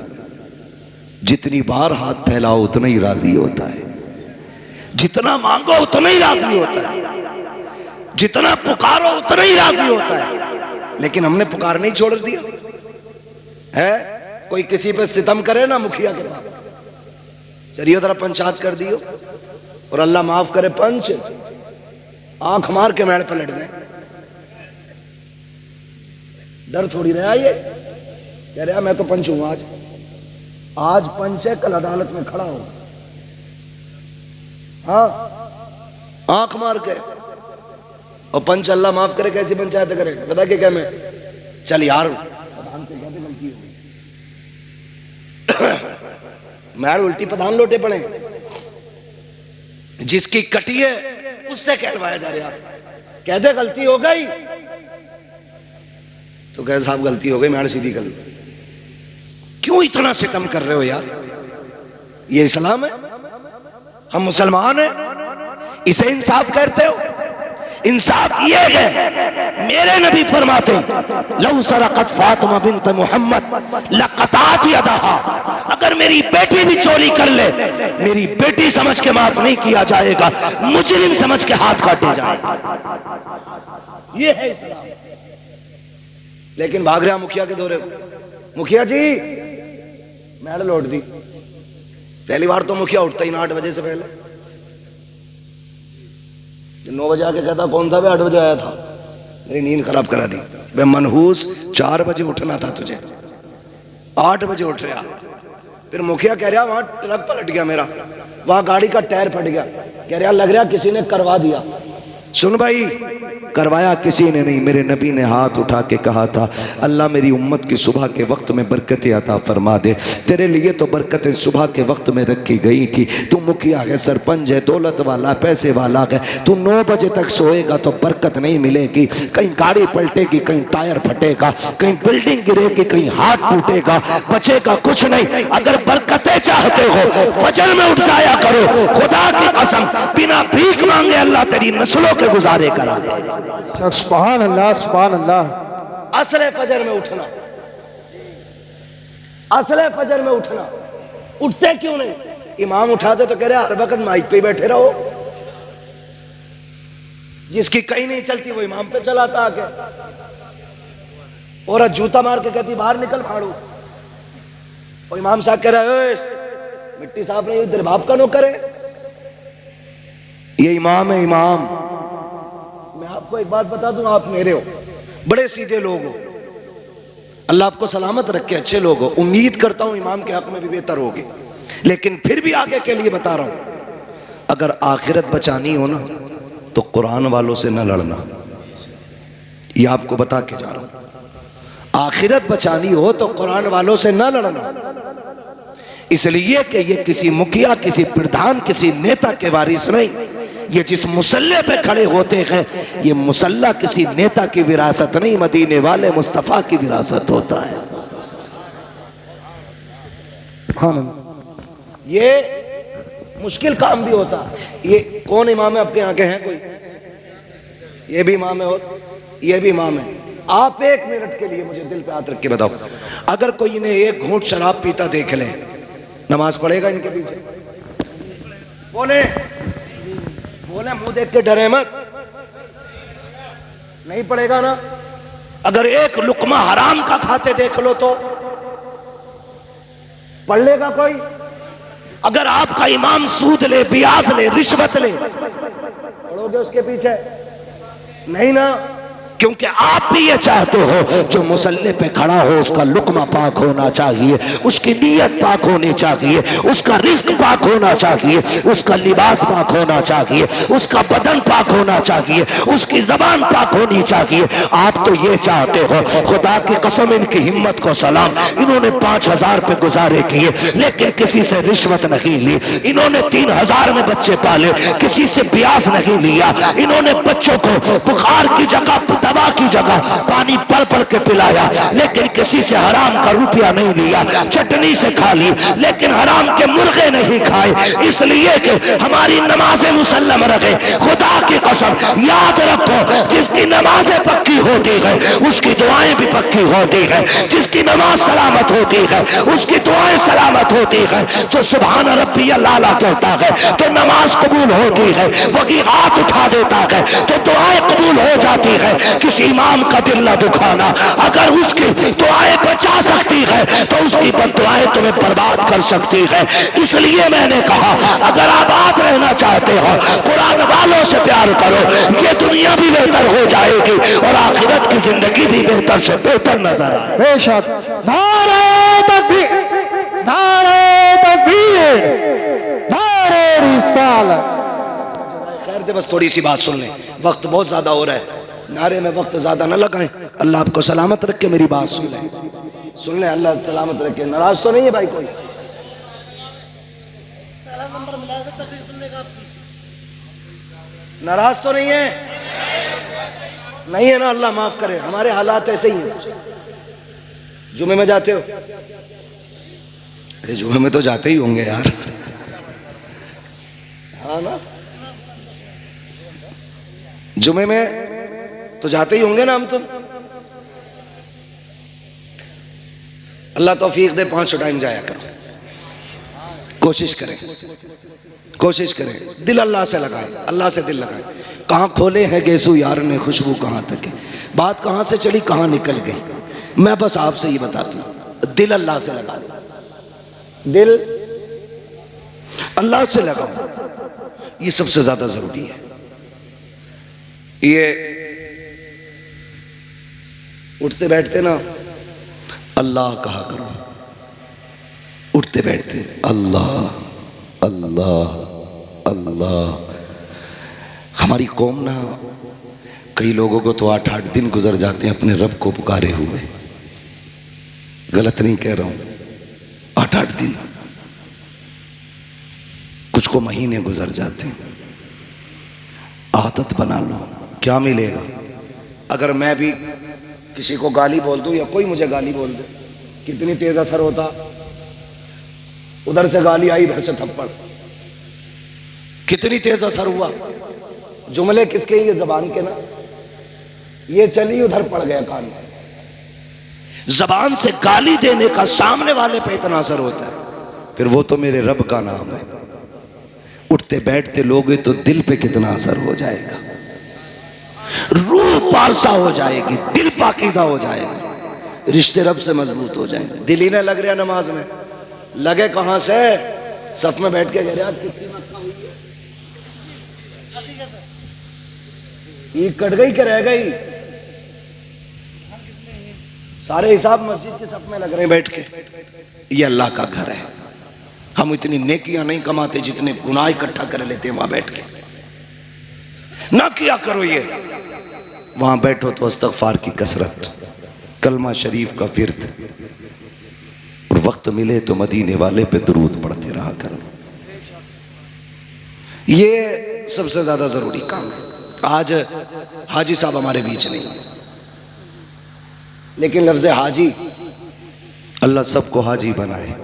जितनी बार हाथ फैलाओ उतना ही राजी होता है, जितना मांगो उतना ही राजी होता है, जितना पुकारो उतना ही राजी होता है। लेकिन हमने पुकार नहीं छोड़ दिया है। कोई किसी पे सितम करे ना, मुखिया के पास चलिए जरा पंचायत कर दियो, और अल्लाह माफ करे पंच आंख मार के मेड़ पर लड़ गए। डर थोड़ी रहा ये, कह रहा मैं तो पंच हूं, आज पंच है, कल अदालत में खड़ा हो। हाँ, आंख मार के। और पंच अल्लाह माफ करे कैसी पंचायत करे, बता के क्या मैं, चल यार प्रधान से कहते गलती हो गई। मैड उल्टी प्रधान लोटे पड़े, जिसकी कटी है उससे कहलवाया जा रहा, कहते गलती हो गई तो कह साहब गलती हो गई, मैड सीधी कर लो। क्यों इतना सितम कर रहे हो यार, ये इस्लाम है, हम मुसलमान हैं, इसे इंसाफ कहते हो? इंसाफ ये है, मेरे नबी फरमाते लौ सरकत फातिमा बिन्त मोहम्मद लक़तात यदहा, अगर मेरी बेटी भी चोरी कर ले, मेरी बेटी समझ के माफ नहीं किया जाएगा, मुजरिम समझ के हाथ काटे जाएगा। ये है इस्लाम। लेकिन भाग रहा मुखिया के दौरे को, मुखिया जी मैड लौट दी। पहली बार तो मुखिया उठता ही ना 8 बजे से पहले, 9 बजे आके कहता कौन था, 8 बजे आया था, मेरी नींद खराब करा दी। बे मनहूस 4 बजे उठना था तुझे, 8 बजे उठ रहा। फिर मुखिया कह रहा वहां ट्रक पलट गया मेरा, वहां गाड़ी का टायर फट गया, कह रहा लग रहा किसी ने करवा दिया। सुन भाई, करवाया किसी ने नहीं, मेरे नबी ने हाथ उठा के कहा था अल्लाह मेरी उम्मत की सुबह के वक्त में बरकतें अता फरमा दे। तेरे लिए तो बरकतें सुबह के वक्त में रखी गई थी। तू मुखिया है, सरपंच है, दौलत वाला, पैसे वाला है, तू 9 बजे तक सोएगा तो बरकत नहीं मिलेगी। कहीं गाड़ी पलटेगी, कहीं टायर फटेगा, कहीं बिल्डिंग गिरेगी, कहीं हाथ टूटेगा, बचेगा कुछ नहीं। अगर बरकतें चाहते हो फजर में उठ जाया करो, खुदा की कसम बिना भीख मांगे अल्लाह तेरी नस्लों के गुजारे करा देगा। सुभान अल्लाह, सुभान अल्लाह। असले फजर में उठना, असले फजर में उठना। उठते क्यों नहीं? इमाम उठाते तो कह रहे हर वक्त माइक पे बैठे रहो। जिसकी कहीं नहीं चलती वो इमाम पे चलाता आके, औरत जूता मार के कहती बाहर निकल फाड़ू, और इमाम साहब कह रहे मिट्टी साफ नहीं, तेरे बाप का नौकर है। ये इमाम है, इमाम। मैं आपको एक बात बता दूं, आप मेरे हो, बड़े सीधे लोग हो, अल्लाह आपको सलामत रखे, अच्छे लोग हो। उम्मीद करता हूं इमाम के हक में भी बेहतर होगे। लेकिन फिर भी आगे के लिए बता रहा हूं, अगर आखिरत बचानी हो ना तो कुरान वालों से न लड़ना। ये आपको बता के जा रहा हूं, आखिरत बचानी हो तो कुरान वालों से न लड़ना। इसलिए कि ये किसी मुखिया, किसी प्रधान, किसी नेता के वारिस नहीं। ये जिस मुसल्ले पे खड़े होते हैं, ये मुसल्ला किसी नेता की विरासत नहीं, मदीने वाले मुस्तफा की विरासत होता है। ये मुश्किल काम भी होता है। ये कौन इमाम है आपके यहाँ के हैं कोई? ये भी इमाम है और ये भी इमाम है। आप एक मिनट के लिए मुझे दिल पे हाथ रख के बताओ, अगर कोई इन्हें एक घूंट शराब पीता देख ले, नमाज पढ़ेगा इनके पीछे? बोले बोले मुंह देख के डरे मत, नहीं पड़ेगा ना। अगर एक लुकमा हराम का खाते देख लो तो पढ़ लेगा कोई? अगर आपका इमाम सूद ले, ब्याज ले, रिश्वत ले, पढ़ोगे उसके पीछे? नहीं ना, क्योंकि आप भी ये चाहते हो जो मुसल्ले पे खड़ा हो उसका लुकमा पाक होना चाहिए, उसकी नीयत पाक होनी चाहिए, उसका रिस्क पाक होना चाहिए, उसका लिबास पाक होना चाहिए, उसका बदन पाक होना चाहिए, उसकी जबान पाक होनी चाहिए। आप तो ये चाहते हो। खुदा की कसम, इनकी हिम्मत को सलाम, इन्होंने 5000 पे गुजारे किए लेकिन किसी से रिश्वत नहीं ली। इन्होंने 3000 में बच्चे पाले, किसी से ब्याज नहीं लिया। इन्होंने बच्चों को बुखार की जगह, दवा की जगह पानी पल पल के पिलाया, लेकिन किसी से हराम का रुपया नहीं लिया। चटनी से खा ली लेकिन हराम के मुर्गे नहीं खाए, इसलिए कि हमारी नमाजें मुसल्लम रखे। खुदा की कसम याद रखो, जिसकी नमाजें पक्की होती है उसकी दुआएं भी पक्की होती है। जिसकी नमाज सलामत होती है उसकी दुआएं सलामत होती है। जो सुभान रब्बी अल्लाह कहता है तो नमाज कबूल होती है, वही हाथ उठा देता है तो दुआएं कबूल हो जाती है। किसी इमाम का दिल न दुखाना, अगर उसकी दुआएं बचा सकती है तो उसकी बददुआएं तुम्हें बर्बाद कर सकती है। इसलिए मैंने कहा, अगर आबाद रहना चाहते हो कुरान वालों से प्यार करो, ये दुनिया भी बेहतर हो जाएगी और आखिरत की जिंदगी भी बेहतर से बेहतर नजर आए। बेशक। नारे तकबीर, नारे तकबीर, नारे रिसालत। खैर दे, बस थोड़ी सी बात सुन लें, वक्त बहुत ज्यादा हो रहा है, नारे में वक्त ज्यादा न लगाएं। अल्लाह आपको सलामत रख के मेरी बात सुन लें, सुन लें, अल्लाह सलामत रखे। नाराज तो नहीं है भाई कोई? नाराज तो नहीं है? नहीं है ना? अल्लाह माफ करे, हमारे हालात ऐसे ही हैं। जुमे में जाते हो? अरे जुमे में तो जाते ही होंगे यार, हाँ ना? जुमे में तो जाते ही होंगे ना हम तुम? अल्लाह तौफीक दे, 5 टाइम जाया करो, कोशिश करें, कोशिश करें। दिल अल्लाह से लगाएं, अल्लाह से दिल लगाएं। कहाँ खोले हैं गेसू यार ने खुशबू कहाँ तक है, बात कहाँ से चली कहाँ निकल गई। मैं बस आपसे ये बताता हूँ, दिल अल्लाह से लगा, दिल अल्लाह से लगाओ, ये सबसे ज्यादा जरूरी है। ये उठते बैठते ना अल्लाह कहा करो, उठते बैठते अल्लाह अल्लाह अल्लाह। हमारी कौम ना, कई लोगों को तो 8-8 दिन गुजर जाते हैं अपने रब को पुकारे हुए, गलत नहीं कह रहा हूं, 8-8 दिन, कुछ को महीने गुजर जाते हैं। आदत बना लो, क्या मिलेगा? अगर मैं भी किसी को गाली बोल दूं या कोई मुझे गाली बोल दे, कितनी तेज असर होता। उधर से गाली आई, इधर से थप्पड़, कितनी तेज असर हुआ। जुमले किसके? ये जबान के ना, ये चली उधर पड़ गया कान में। जबान से गाली देने का सामने वाले पे इतना असर होता है, फिर वो तो मेरे रब का नाम है। उठते बैठते लोगे तो दिल पे कितना असर हो जाएगा, रूह पारसा हो जाएगी, दिल पाकीज़ा हो जाएगा, रिश्ते रब से मजबूत हो जाएंगे। दिल ही ना लग रहा नमाज में, लगे कहां से? सफ में बैठ के कह रहे आज कितनी मक्का हुई है, ईद कट गई कि रह गई? सारे हिसाब मस्जिद के सफ में लग रहे हैं बैठ के। ये अल्लाह का घर है, हम इतनी नेकियां नहीं कमाते जितने गुनाह इकट्ठा कर लेते हैं वहां बैठ के। ना किया करो ये, वहां बैठो तो इस्तगफार की कसरत, कलमा शरीफ का फिर्द, और वक्त मिले तो मदीने वाले पे दुरूद पढ़ते रहा करो। ये सबसे ज्यादा जरूरी काम है। आज हाजी साहब हमारे बीच नहीं, लेकिन लफ्ज़ हाजी, अल्लाह सबको हाजी बनाए।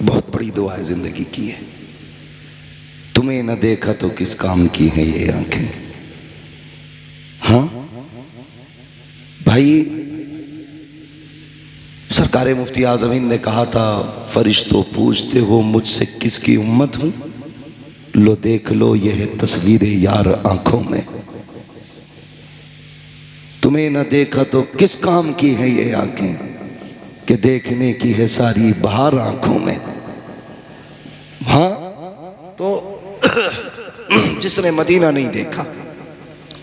बहुत बड़ी दुआ है जिंदगी की है। तुम्हें न देखा तो किस काम की है ये आंखें। हाँ भाई, सरकारे मुफ्ती आज़मीन ने कहा था, फरिश्तों पूछते हो मुझसे किसकी उम्मत हूं, लो देख लो ये है तस्वीर यार आंखों में। तुम्हें न देखा तो किस काम की है ये आंखें, कि देखने की है सारी बहार आंखों में। हाँ तो जिसने मदीना नहीं देखा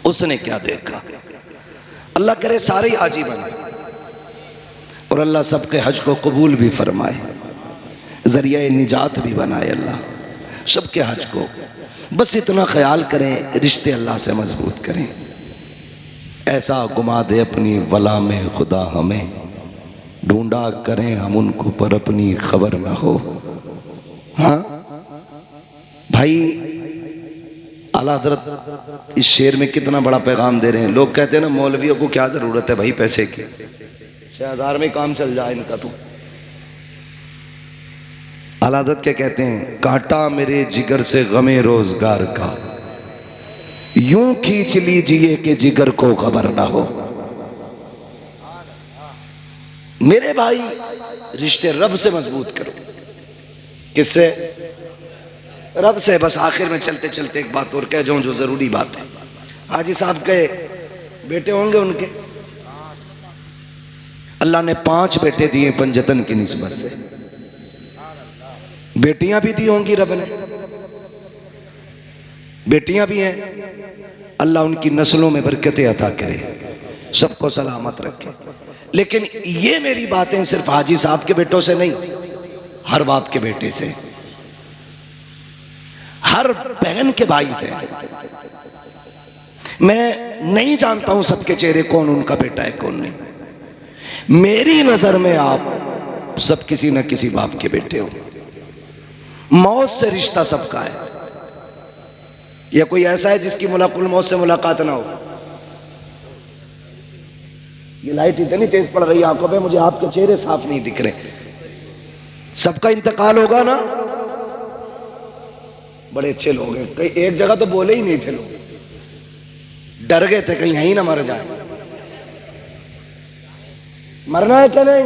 उसने क्या देखा। अल्लाह करे सारे हाजी बने और अल्लाह सबके हज को कबूल भी फरमाए, जरिया निजात भी बनाए अल्लाह सबके हज को। बस इतना ख्याल करें, रिश्ते अल्लाह से मजबूत करें। ऐसा गुमा दे अपनी वला में खुदा हमें, ढूंढा करें हम उनको पर अपनी खबर ना हो। हाँ भाई, आला हज़रत इस शेर में कितना बड़ा पैगाम दे रहे हैं। लोग कहते हैं ना मौलवियों को क्या जरूरत है भाई पैसे की, 6000 में काम चल जाए इनका तो। आला हज़रत क्या कहते हैं, काटा मेरे जिगर से गमे रोजगार का, यूं खींच लीजिए कि जिगर को खबर ना हो। मेरे भाई रिश्ते रब से मजबूत करो। किससे? रब से। बस आखिर में चलते चलते एक बात और कह जाऊं जो जरूरी बात है। हाजी साहब के बेटे होंगे, उनके अल्लाह ने 5 बेटे दिए पंजतन की निस्बत से, बेटियां भी दी होंगी रब ने, बेटियां भी हैं। अल्लाह उनकी नस्लों में बरकतें अता करे, सबको सलामत रखे। लेकिन ये मेरी बातें सिर्फ हाजी साहब के बेटों से नहीं, हर बाप के बेटे से, हर बहन के भाई से। मैं नहीं जानता हूं सबके चेहरे कौन उनका बेटा है कौन नहीं। मेरी नजर में आप सब किसी न किसी बाप के बेटे हो। मौत से रिश्ता सबका है। या कोई ऐसा है जिसकी मुलाकुल मौत से मुलाकात ना हो? ये लाइट इतनी तेज पड़ रही है आंखों पे, मुझे आपके चेहरे साफ नहीं दिख रहे। सबका इंतकाल होगा ना। बड़े अच्छे लोग हैं, कई एक जगह तो बोले ही नहीं थे लोग, डर गए थे कहीं यहीं ना मर जाए। मरना है क्या नहीं?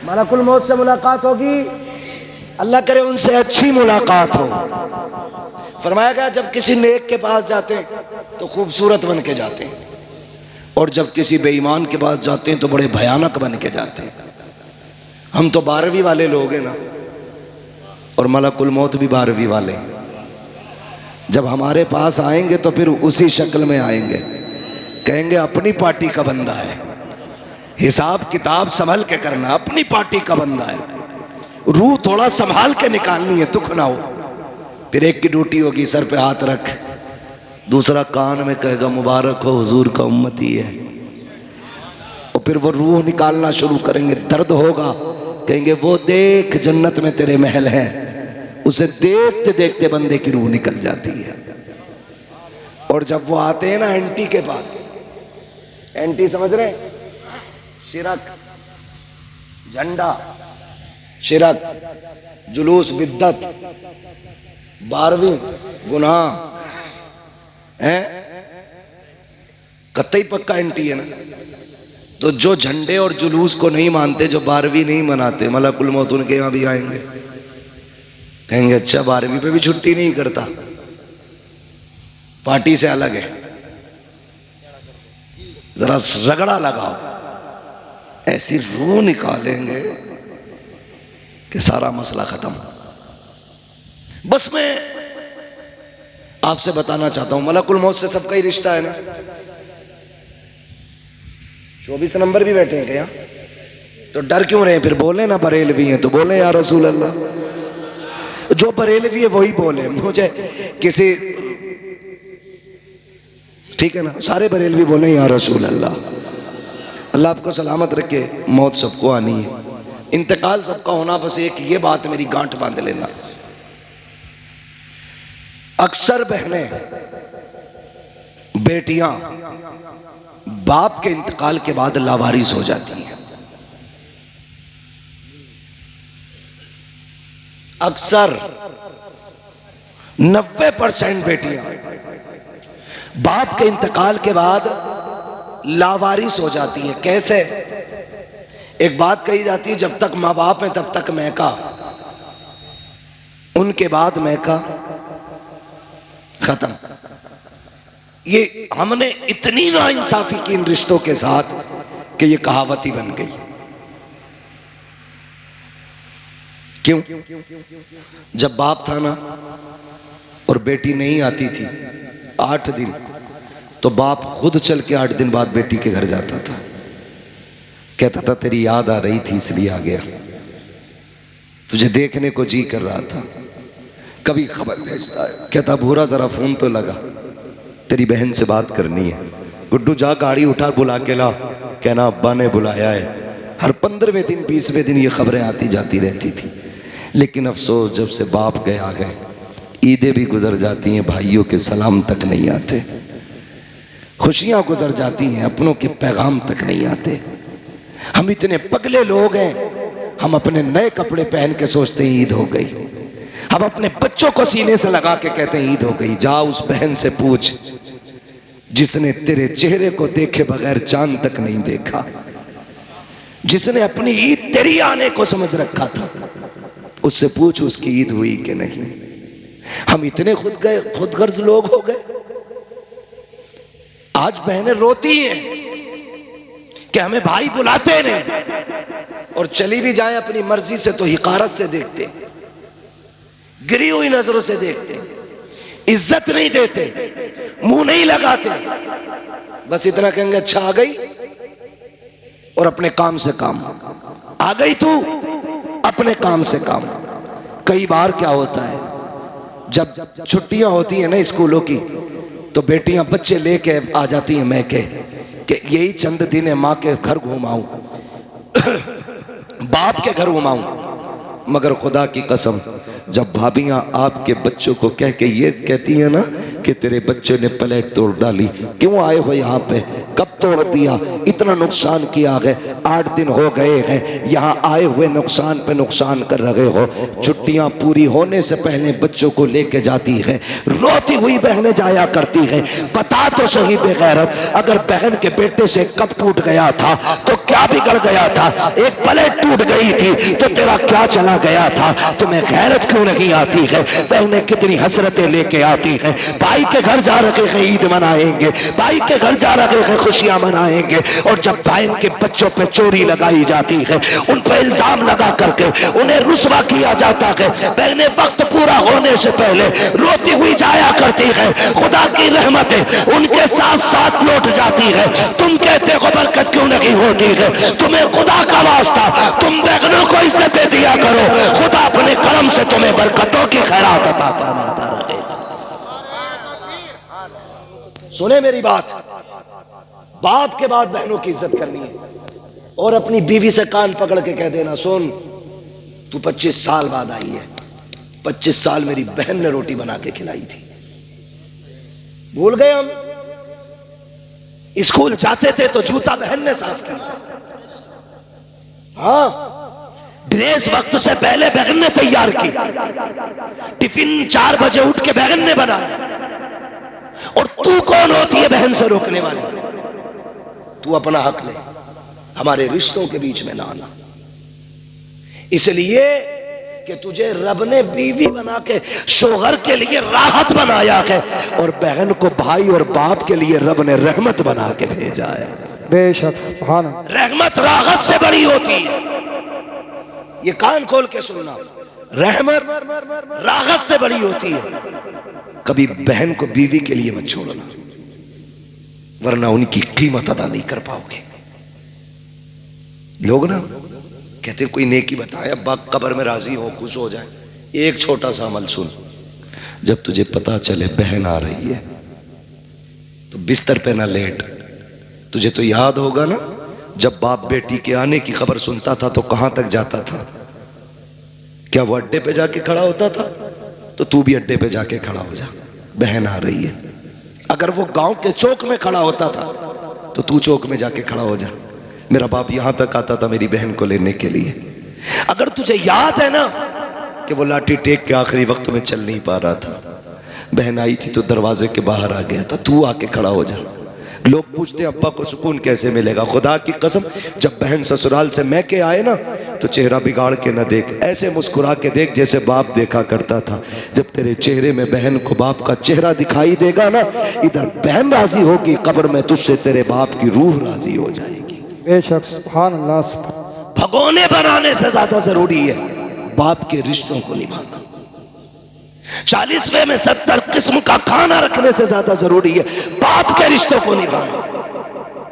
मलकुल मौत से मुलाकात होगी, अल्लाह करे उनसे अच्छी मुलाकात हो। फरमाया गया जब किसी नेक के पास जाते हैं तो खूबसूरत बन के जाते हैं, और जब किसी बेईमान के पास जाते हैं तो बड़े भयानक बन के जाते हैं। हम तो 12वीं वाले लोग हैं ना, और मलकुल मौत भी 12वीं वाले। जब हमारे पास आएंगे तो फिर उसी शक्ल में आएंगे, कहेंगे अपनी पार्टी का बंदा है, हिसाब किताब संभल के करना, अपनी पार्टी का बंदा है, रूह थोड़ा संभाल के निकालनी है, दुख ना हो। फिर एक की ड्यूटी होगी सर पे हाथ रख, दूसरा कान में कहेगा मुबारक हो हुजूर का उम्मती है, और फिर वो रूह निकालना शुरू करेंगे। दर्द होगा, कहेंगे वो देख जन्नत में तेरे महल हैं। उसे देखते देखते बंदे की रूह निकल जाती है। और जब वो आते हैं ना एंटी के पास, एंटी समझ रहे हैं? शिरक, झंडा, शिरक, जुलूस, बिद्दत, 12वीं गुनाह है, कतई पक्का एंटी है ना। तो जो झंडे और जुलूस को नहीं मानते, जो 12वीं नहीं मनाते, मलकुल मौत उनके यहां भी आएंगे, कहेंगे अच्छा 12वीं पे भी छुट्टी नहीं करता, पार्टी से अलग है, जरा रगड़ा लगाओ। ऐसी रूह निकालेंगे कि सारा मसला खत्म। बस मैं आपसे बताना चाहता हूं, मलकुल मौत से सबका ही रिश्ता है ना। 24 नंबर भी बैठे हैं क्या? तो डर क्यों रहे? फिर बोले ना बरेलवी हैं तो बोले या रसूल अल्लाह। जो बरेलवी है वही बोले। मुझे किसी, ठीक है ना, सारे बरेलवी बोले या रसूल अल्लाह। अल्लाह आपको सलामत रखे। मौत सबको आनी है, इंतकाल सबका होना, बस एक ये बात मेरी गांठ बांध लेना। अक्सर बहनें, बेटियां बाप के इंतकाल के बाद लावारिस हो जाती हैं। अक्सर 90% बेटियां बाप के इंतकाल के बाद लावारिस हो जाती हैं। कैसे? एक बात कही जाती है, जब तक माँ बाप हैं तब तक मैका, उनके बाद मैका खत्म। ये हमने इतनी नाइंसाफी की इन रिश्तों के साथ कि ये कहावत ही बन गई। क्यों? जब बाप था ना और बेटी नहीं आती थी 8 दिन, तो बाप खुद चल के 8 दिन बाद बेटी के घर जाता था। कहता था तेरी याद आ रही थी इसलिए आ गया, तुझे देखने को जी कर रहा था। कभी खबर भेजता है, कहता भूरा जरा फोन तो लगा, तेरी बहन से बात करनी है। गुड्डू जा गाड़ी उठा, बुला के ला, कहना अब्बा ने बुलाया है। हर 15वें दिन 20वें दिन ये खबरें आती जाती रहती थी। लेकिन अफसोस, जब से बाप गए आ गए, ईदें भी गुजर जाती हैं, भाइयों के सलाम तक नहीं आते। खुशियां गुजर जाती हैं, अपनों के पैगाम तक नहीं आते। हम इतने पगले लोग हैं, हम अपने नए कपड़े पहन के सोचते हैं ईद हो गई। हम अपने बच्चों को सीने से लगा के कहते हैं ईद हो गई। जा उस बहन से पूछ जिसने तेरे चेहरे को देखे बगैर चांद तक नहीं देखा, जिसने अपनी ईद तेरी आने को समझ रखा था, उससे पूछ उसकी ईद हुई कि नहीं। हम इतने खुदगर्ज लोग हो गए। आज बहनें रोती हैं कि हमें भाई बुलाते नहीं, और चली भी जाए अपनी मर्जी से तो हिकारत से देखते, गिरी हुई नजरों से देखते, इज्जत नहीं देते, मुंह नहीं लगाते। बस इतना कहेंगे अच्छा आ गई, और अपने काम से काम। आ गई तू, अपने काम से काम। कई बार क्या होता है, जब छुट्टियां होती हैं ना स्कूलों की, तो बेटियां बच्चे लेके आ जाती हैं मैके कि यही चंद दिन है, माँ के घर घुमाऊं, बाप के घर घुमाऊं। मगर खुदा की कसम, जब भाभियां आपके बच्चों को कह के ये कहती है ना कि तेरे बच्चे ने प्लेट तोड़ डाली, क्यों आए हो यहाँ पे, कब तोड़ दिया, इतना नुकसान किया है, 8 दिन हो गए हैं यहाँ आए हुए, नुकसान पे नुकसान कर रहे हो। छुट्टियां पूरी होने से पहले बच्चों को लेके जाती है, रोती हुई बहनें जाया करती हैं। बता तो सही बेगैरत, अगर बहन के बेटे से कब टूट गया था तो क्या बिगड़ गया था? एक प्लेट टूट गई थी तो तेरा क्या चला गया था? तुम्हें गैरत क्यों नहीं आती है? बहनें कितनी हसरतें लेके आती हैं। भाई के घर जा रहे हैं, ईद मनाएंगे, भाई के घर जा रहे हैं, खुशियां मनाएंगे, और जब बहन के बच्चों पे चोरी लगाई जाती है, उन पर इल्जाम लगा करके उन्हें रुस्वा किया जाता है, बहनें वक्त पूरा होने से पहले रोती हुई जाया करती है। खुदा की रहमतें उनके साथ साथ लौट जाती है। तुम कहते हो बरकत क्यों नहीं होती है? तुम्हें खुदा का वास्ता, तुम बहनों को इज्जत दिया करो, खुदा अपने करम से तुम्हें बरकतों की खैरात अता फरमाता रहेगा। सुने मेरी बात, बाप के बाद बहनों की इज्जत करनी है, और अपनी बीवी से कान पकड़ के कह देना, सुन तू 25 साल बाद आई है, 25 साल मेरी बहन ने रोटी बना के खिलाई थी। भूल गए हम? स्कूल जाते थे तो जूता बहन ने साफ किया। हाँ, ड्रेस वक्त से पहले बहन ने तैयार की, टिफिन 4 बजे उठ के बहन ने बनाया। और तू कौन होती है बहन से रोकने वाली? तू अपना हक ले, हमारे रिश्तों के बीच में ना आना। इसलिए कि तुझे रब ने बीवी बना के शोहर के लिए राहत बनाया है, और बहन को भाई और बाप के लिए रब ने रहमत बना के भेजा है। बेशक सुभान अल्लाह। रहमत राहत से बड़ी होती है, ये कान खोल के सुनना। रहमत राहत से बड़ी होती है। कभी बहन को बीवी के लिए मत छोड़ना, वरना उनकी कीमत अदा नहीं कर पाओगे। लोग ना कहते कोई नेकी बताए, अब्बा कब्र में राजी हो, खुश हो जाए। एक छोटा सा अमल सुन, जब तुझे पता चले बहन आ रही है तो बिस्तर पे ना लेट। तुझे तो याद होगा ना, जब बाप बेटी के आने की खबर सुनता था तो कहां तक जाता था? क्या वो अड्डे पे जाके खड़ा होता था? तो तू भी अड्डे पे जाके खड़ा हो जा, बहन आ रही है। अगर वो गांव के चौक में खड़ा होता था तो तू चौक में जाके खड़ा हो जा। मेरा बाप यहां तक आता था मेरी बहन को लेने के लिए। अगर तुझे याद है ना कि वो लाठी टेक के आखिरी वक्त में चल नहीं पा रहा था, बहन आई थी तो दरवाजे के बाहर आ गया था, तू आके खड़ा हो जा। लोग पूछते अब्बा को सुकून कैसे मिलेगा? खुदा की कसम, जब बहन ससुराल से मैं के आए ना तो चेहरा बिगाड़ के न देख, ऐसे मुस्कुरा के देख जैसे बाप देखा करता था। जब तेरे चेहरे में बहन को बाप का चेहरा दिखाई देगा ना, इधर बहन राजी होगी, कब्र में तुझसे तेरे बाप की रूह राजी हो जाएगी। बेशक, सुभान अल्लाह। भगोने बनाने से ज्यादा जरूरी है बाप के रिश्तों को निभाना। 40वें में 70 किस्म का खाना रखने से ज्यादा जरूरी है बाप के रिश्तों को निभाना।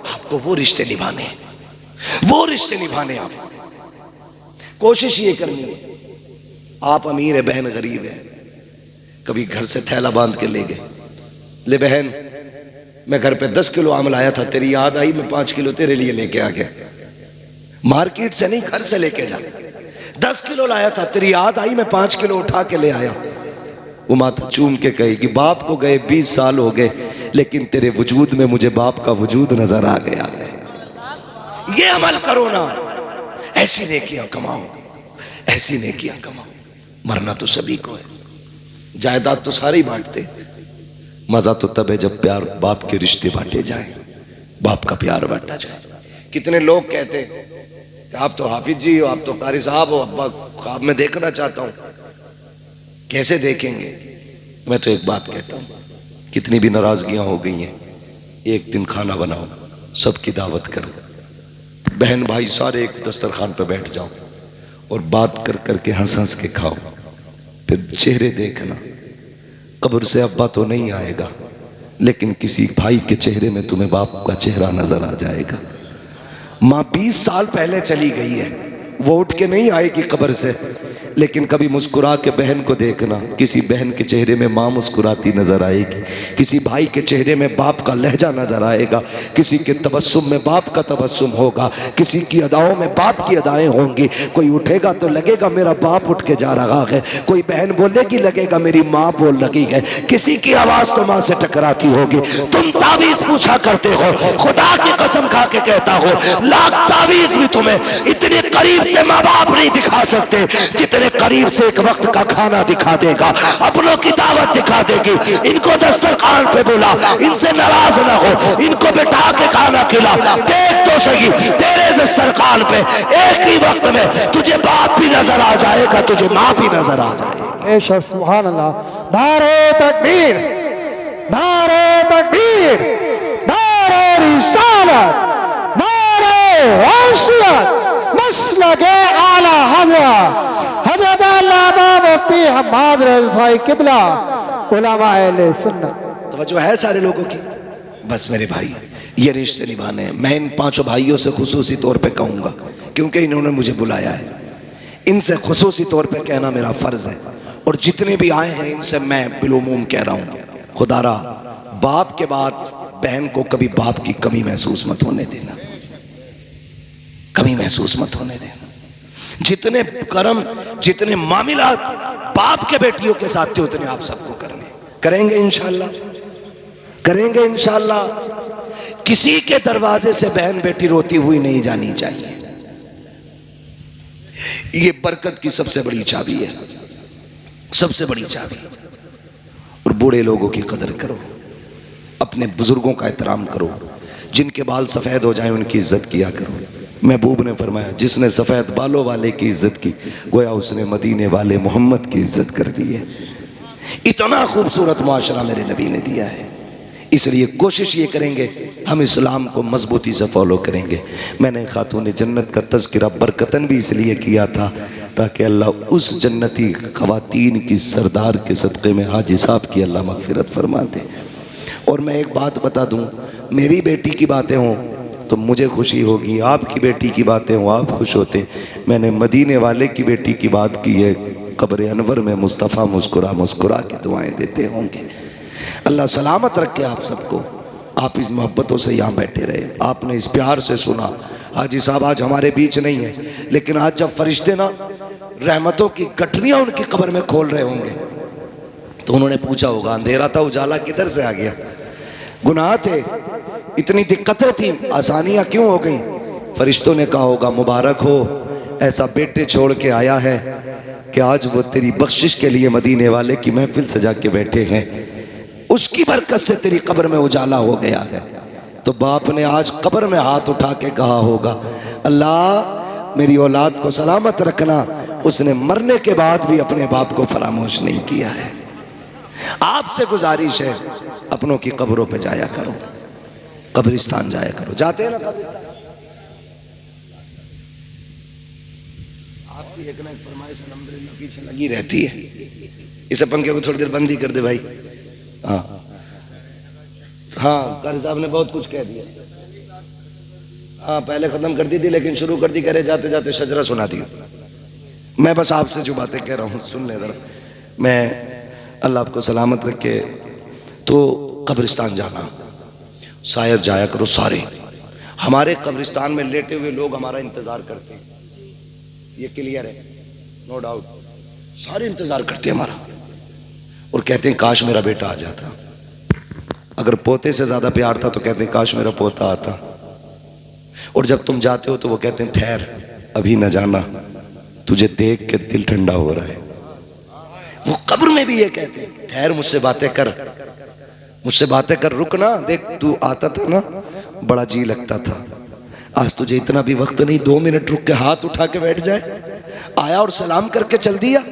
आपको वो रिश्ते निभाने, वो रिश्ते निभाने। आप कोशिश ये करनी है, आप अमीर है, बहन गरीब है, कभी घर से थैला बांध के ले गए, ले बहन मैं घर पे 10 किलो आम लाया था, तेरी याद आई, मैं 5 किलो तेरे लिए लेके आ गया। मार्केट से नहीं, घर से लेके जा। 10 किलो लाया था, तेरी याद आई, मैं 5 किलो उठा के ले आया। वो माता चूम के कहेगी बाप को गए 20 साल हो गए, लेकिन तेरे वजूद में मुझे बाप का वजूद नजर आ गया। ये अमल करो ना, ऐसी नेकियां कमाओ, ऐसी नेकियां कमाओ। मरना तो सभी को है, जायदाद तो सारे ही बांटते, मजा तो तब है जब प्यार बाप के रिश्ते बांटे जाए, बाप का प्यार बांटा जाए। कितने लोग कहते आप तो हाफिज जी हो, आप तो कारी साहब हो, अब्बा ख्वाब में देखना चाहता हूं। कैसे देखेंगे? मैं तो एक बात कहता हूं, कितनी भी नाराजगियां हो गई हैं, एक दिन खाना बनाओ, सबकी दावत करो, बहन भाई सारे एक दस्तरखान पर बैठ जाओ और बात कर करके हंस हंस के खाओ। फिर चेहरे देखना, कब्र से अब्बा तो नहीं आएगा, लेकिन किसी भाई के चेहरे में तुम्हें बाप का चेहरा नजर आ जाएगा। माँ 20 साल पहले चली गई है, वो उठ के नहीं आएगी कब्र से, लेकिन कभी मुस्कुरा के बहन को देखना, किसी बहन के चेहरे में माँ मुस्कुराती नजर आएगी, किसी भाई के चेहरे में बाप का लहजा नजर आएगा, किसी के तबस्सुम में बाप का तबस्सुम होगा, किसी की अदाओं में बाप की अदाएं होंगी। कोई उठेगा तो लगेगा मेरा बाप उठ के जा रहा है, कोई बहन बोलेगी लगेगा मेरी माँ बोल रही है, किसी की आवाज तो माँ से टकराती होगी। तुम तावीज पूछा करते हो, खुदा की कसम खा के कहता हो, लाख तावीज भी तुम्हें इतने करीब से माँ बाप नहीं दिखा सकते जितने करीब से एक वक्त का खाना दिखा देगा, अपनों की दावत दिखा देगी। इनको दस्तरखान पे बुला, इनसे नाराज ना हो, इनको बिठा के खाना खिला। देख तो सही, तेरे दस्तरखान पे एक ही वक्त में तुझे बाप भी नजर आ जाएगा, तुझे माँ भी नजर आ जाएगी। बेशक, सुभान अल्लाह। नारे तकबीर, नारे तकबीर, नारे रिसालत, नारे वसीयत, मसलके आला हज़रत अल्लामा मुफ्ती हम्माद रज़ा किबला उलमाए अहले सुन्नत। तवज्जो है सारे लोगों की? बस मेरे भाई, ये रिश्ते निभाने हैं। मैं इन 5 भाइयों से खुसूसी तौर पे कहूँगा, क्योंकि इन्होंने मुझे बुलाया है, इनसे खुसूसी तौर पे कहना मेरा फर्ज है। और जितने भी आए हैं इनसे मैं बिलुमूम कह रहा हूँ, खुदारा बाप के बाद बहन को कभी बाप की कमी महसूस मत होने देना, कमी महसूस मत होने देना। जितने कर्म, जितने मामलात बाप के बेटियों के साथ थे, उतने आप सबको करने करेंगे इंशाअल्लाह, करेंगे इंशाअल्लाह। किसी के दरवाजे से बहन बेटी रोती हुई नहीं जानी चाहिए। ये बरकत की सबसे बड़ी चाबी है, सबसे बड़ी चाबी। और बूढ़े लोगों की कदर करो, अपने बुजुर्गों का एहतराम करो, जिनके बाल सफेद हो जाएं उनकी इज्जत किया करो। महबूब ने फरमाया, जिसने सफेद बालों वाले की इज्जत की, गोया उसने मदीने वाले मोहम्मद की इज्जत कर ली है। इतना खूबसूरत मुआशरा मेरे नबी ने दिया है, इसलिए कोशिश ये करेंगे हम इस्लाम को मजबूती से फॉलो करेंगे। मैंने खातून जन्नत का तज़किरा बरकतन भी इसलिए किया था ताकि अल्लाह उस जन्नती ख़वातीन की सरदार के सदक़े में हाजी साहब की अल्लाह मग़फ़िरत फरमा दे। और मैं एक बात बता दूं, मेरी बेटी की बातें हों तो मुझे खुशी होगी। आपकी बेटी की बातें हो आप खुश होते। मैंने मदीने वाले की बेटी की बात की है, कब्र अनवर में मुस्तफ़ा मुस्कुरा मुस्कुरा के दुआएं देते होंगे। अल्लाह सलामत रखे आप सबको। आप इस मोहब्बतों से यहाँ बैठे रहे, आपने इस प्यार से सुना। हाजी साहब आज हमारे बीच नहीं है, लेकिन आज जब फरिश्ते ना रहमतों की गठरियाँ उनकी कब्र में खोल रहे होंगे तो उन्होंने पूछा होगा अंधेरा था उजाला किधर से आ गया, गुनाह थे, इतनी दिक्कतें थी, आसानियाँ क्यों हो गई। फरिश्तों ने कहा होगा मुबारक हो, ऐसा बेटे छोड़ के आया है कि आज वो तेरी बख्शिश के लिए मदीने वाले की महफिल सजा के बैठे हैं, उसकी बरकत से तेरी कब्र में उजाला हो गया है। तो बाप ने आज कब्र में हाथ उठा के कहा होगा अल्लाह मेरी औलाद को सलामत रखना। उसने मरने के बाद भी अपने बाप को फरामोश नहीं किया है। आपसे गुजारिश है अपनों की कब्रों पे जाया करो, कब्रिस्तान जाया करो। जाते हैं ना कब्रिस्तान? आपकी एक ना एक फरमाइश अल्हम्दुलिल्लाह पीछे लगी रहती है। इसे पंखे को थोड़ी देर बंद ही कर दे भाई। हाँ हाँ कारी साहब ने बहुत कुछ कह दिया। हाँ पहले खत्म कर दी थी लेकिन शुरू कर दी, कह रहे जाते जाते शजरा सुना दी। मैं बस आपसे जो बातें कह रहा हूँ सुन ले जरा। मैं अल्लाह आपको सलामत रखे। तो कब्रिस्तान जाना, शायर जाया करो सारे। हमारे कब्रिस्तान में लेटे हुए लोग हमारा इंतजार करते हैं, ये क्लियर है, नो डाउट। सारे इंतजार करते हैं हमारा और कहते हैं काश मेरा बेटा आ जाता। अगर पोते से ज्यादा प्यार था तो कहते हैं काश मेरा पोता आता। और जब तुम जाते हो तो वो कहते हैं ठहर अभी न जाना, तुझे देख के दिल ठंडा हो रहा है। वो कब्र में भी ये कहते हैं ठहर मुझसे बातें कर, मुझसे बातें कर, रुक ना, देख तू आता था ना बड़ा जी लगता था, आज तुझे इतना भी वक्त नहीं, 2 मिनट रुक के हाथ उठा के बैठ जाए। आया और सलाम करके चल दिया।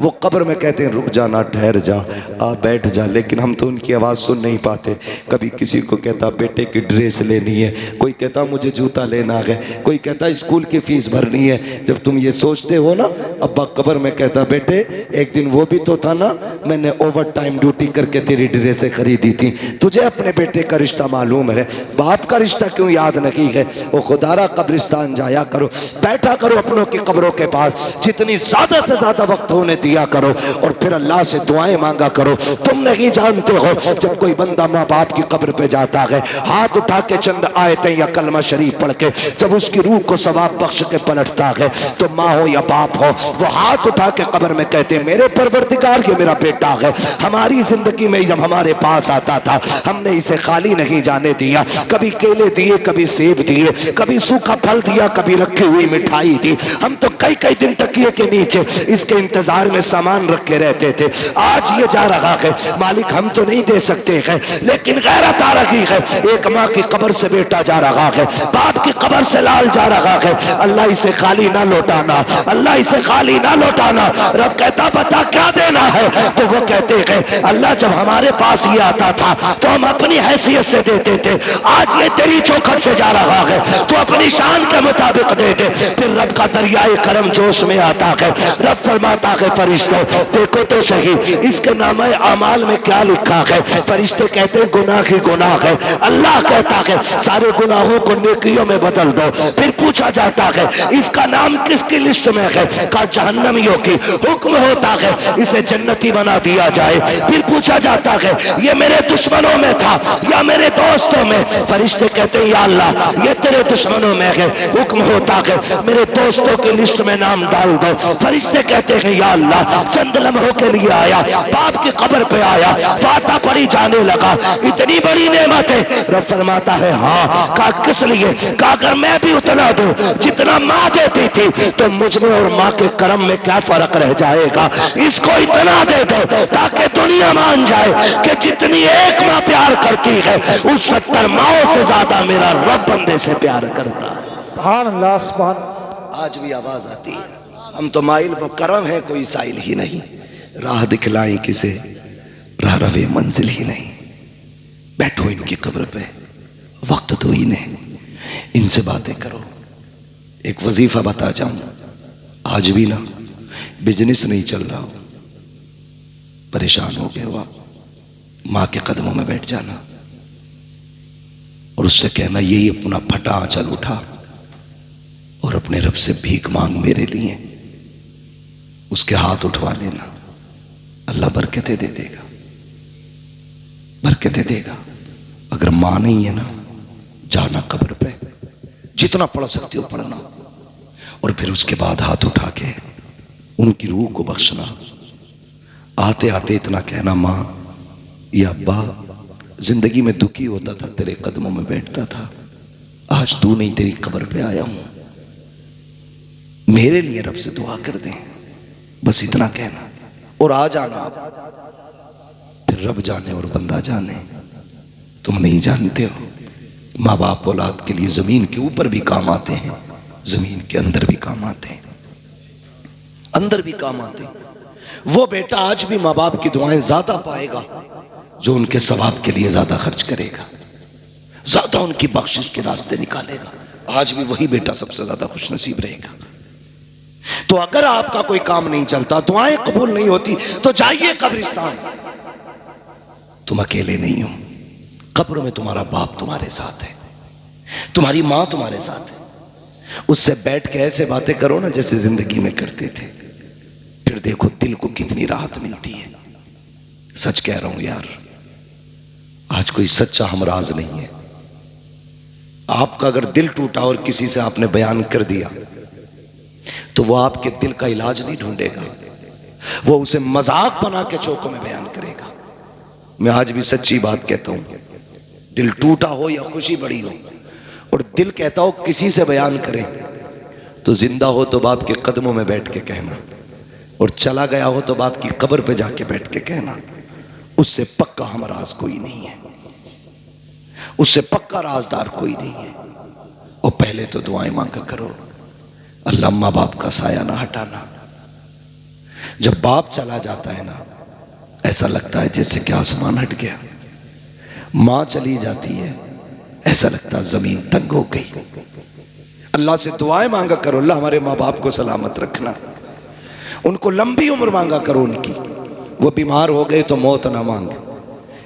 वो कब्र में कहते हैं रुक जाना, ठहर जा, आ बैठ जा। लेकिन हम तो उनकी आवाज़ सुन नहीं पाते। कभी किसी को कहता बेटे की ड्रेस लेनी है, कोई कहता मुझे जूता लेना है, कोई कहता स्कूल की फीस भरनी है। जब तुम ये सोचते हो ना, अब्बा कब्र में कहता बेटे एक दिन वो भी तो था ना, मैंने ओवर टाइम ड्यूटी करके तेरी ड्रेसें खरीदी थी। तुझे अपने बेटे का रिश्ता मालूम है, बाप का रिश्ता क्यों याद नहीं है। वो खुदारा कब्रिस्तान जाया करो, बैठा करो अपनों की कब्रों के पास, जितनी ज्यादा से ज्यादा वक्त होने दिया करो और फिर अल्लाह से दुआएं मांगा करो। तुम नहीं जानते हो जब कोई बंदा माँ बाप की कब्र पे जाता है, हाथ उठा के चंद आयतें या कलमा शरीफ पढ़ के जब उसकी रूह को सवाब बख्श के पलटता है, तो माँ हो या बाप हो, वो हाथ उठा के कब्र में कहते हैं मेरे परवरदिगार ये मेरा बेटा है, हमारी जिंदगी में जब हमारे पास आता था हमने इसे खाली नहीं जाने दिया, कभी केले दिए, कभी सेब दिए, कभी सूखा फल दिया, कभी रखी हुई मिठाई दी। हम तो कई कई दिन तकिए के नीचे इसके इंतजार में सामान रख के रहते थे। आज ये जा रहा है, मालिक हम तो नहीं दे सकते हैं, लेकिन गैरत आ रही है। एक माँ की कब्र से बेटा जा रहा है, बाप की कब्र से लाल जा रहा है। अल्लाह इसे खाली ना लौटाना, अल्लाह इसे खाली ना लौटाना। रब कहता बता क्या देना है, तो वो कहते हैं अल्लाह जब हमारे पास ये आता था तो हम अपनी हैसियत से देते थे, आज ये तेरी चौखट से जा रहा है तो अपनी शान के मुताबिक दे दे। फिर रब का दरियाए करम जोश में आता है। रब फरमाता है फरिश्तों देखो तो सही इसके नामे अमाल में क्या लिखा है। फरिश्ते कहते हैं गुनाह ही गुनाह है। अल्लाह कहता है सारे गुनाहों को नेकियों में बदल दो। फिर पूछा जाता है इसका नाम किसकी लिस्ट में है, का जहन्नमियों की। हुक्म होता है इसे जन्नती बना दिया जाए। फिर पूछा जाता है ये मेरे दुश्मनों में था या मेरे दोस्तों में। फरिश्ते कहते हैं या अल्लाह ये तेरे दुश्मनों में है। हुक्म होता है मेरे दोस्तों की लिस्ट में नाम डाल दो। फरिश्ते कहते हैं या अल्लाह चंद लम्हों के लिए आया, बाप की कब्र पे आया, फाता पड़ी जाने लगा, इतनी बड़ी नेमत है। रब फरमाता है हाँ। कहा किस लिए? कहा अगर मैं भी उतना दूं जितना माँ देती थी तो मुझ में और माँ के कर्म में क्या फर्क रह जाएगा। इसको इतना दे दो ताकि दुनिया मान जाए कि जितनी एक माँ प्यार करती है उस 70 माओं से ज्यादा मेरा रब बंदे से प्यार करता है। सुभान अल्लाह सुभान। आज भी आवाज आती है हम तो माइल वो करम है कोई साइल ही नहीं, राह दिखलाई किसे राह रवे मंजिल ही नहीं। बैठो इनकी कब्र पे, वक्त तो इन्हें, इनसे बातें करो। एक वजीफा बता जाऊं, आज भी ना बिजनेस नहीं चल रहा हो, परेशान हो गए हो आप, माँ के कदमों में बैठ जाना और उससे कहना यही अपना फटा आंचल उठा और अपने रब से भीख मांग मेरे लिए, उसके हाथ उठवा लेना, अल्लाह बरकतें दे देगा, बरकतें देगा। अगर मां नहीं है ना, जाना कब्र पे, जितना पढ़ सकते हो पढ़ना, और फिर उसके बाद हाथ उठा के उनकी रूह को बख्शना। आते आते इतना कहना, मां या अब्बा, जिंदगी में दुखी होता था, तेरे कदमों में बैठता था, आज तू नहीं, तेरी कब्र पे आया हूं, मेरे लिए रब से दुआ कर दे, बस इतना कहना और आ जाना। फिर रब जाने और बंदा जाने, तुम नहीं जानते हो। माँ बाप औलाद के लिए जमीन के ऊपर भी काम आते हैं, जमीन के अंदर भी काम आते हैं, अंदर भी काम आते हैं। वो बेटा आज भी माँ बाप की दुआएं ज्यादा पाएगा जो उनके सवाब के लिए ज्यादा खर्च करेगा, ज्यादा उनकी बख्शिश के रास्ते निकालेगा। आज भी वही बेटा सबसे ज्यादा खुश नसीब रहेगा। तो अगर आपका कोई काम नहीं चलता, दुआएं कबूल नहीं होती, तो जाइए कब्रिस्तान, तुम अकेले नहीं हो। कब्र में तुम्हारा बाप तुम्हारे साथ है, तुम्हारी मां तुम्हारे साथ है। उससे बैठ के ऐसे बातें करो ना जैसे जिंदगी में करते थे, फिर देखो दिल को कितनी राहत मिलती है। सच कह रहा हूं यार, आज कोई सच्चा हमराज नहीं है। आपका अगर दिल टूटा और किसी से आपने बयान कर दिया, तो वो आपके दिल का इलाज नहीं ढूंढेगा, वो उसे मजाक बना के चौकों में बयान करेगा। मैं आज भी सच्ची बात कहता हूं, दिल टूटा हो या खुशी बड़ी हो, और दिल कहता हो किसी से बयान करें, तो जिंदा हो तो बाप के कदमों में बैठ के कहना, और चला गया हो तो बाप की कब्र पे जाके बैठ के कहना। उससे पक्का हमराज कोई नहीं है, उससे पक्का राजदार कोई नहीं है। और पहले तो दुआएं मांगा करो, अल्लाह माँ बाप का साया ना हटाना। जब बाप चला जाता है ना, ऐसा लगता है जैसे कि आसमान हट गया। मां चली जाती है, ऐसा लगता है जमीन तंग हो गई। अल्लाह से दुआएं मांगा करो, अल्लाह हमारे माँ बाप को सलामत रखना, उनको लंबी उम्र मांगा करो उनकी। वो बीमार हो गए तो मौत ना मांग,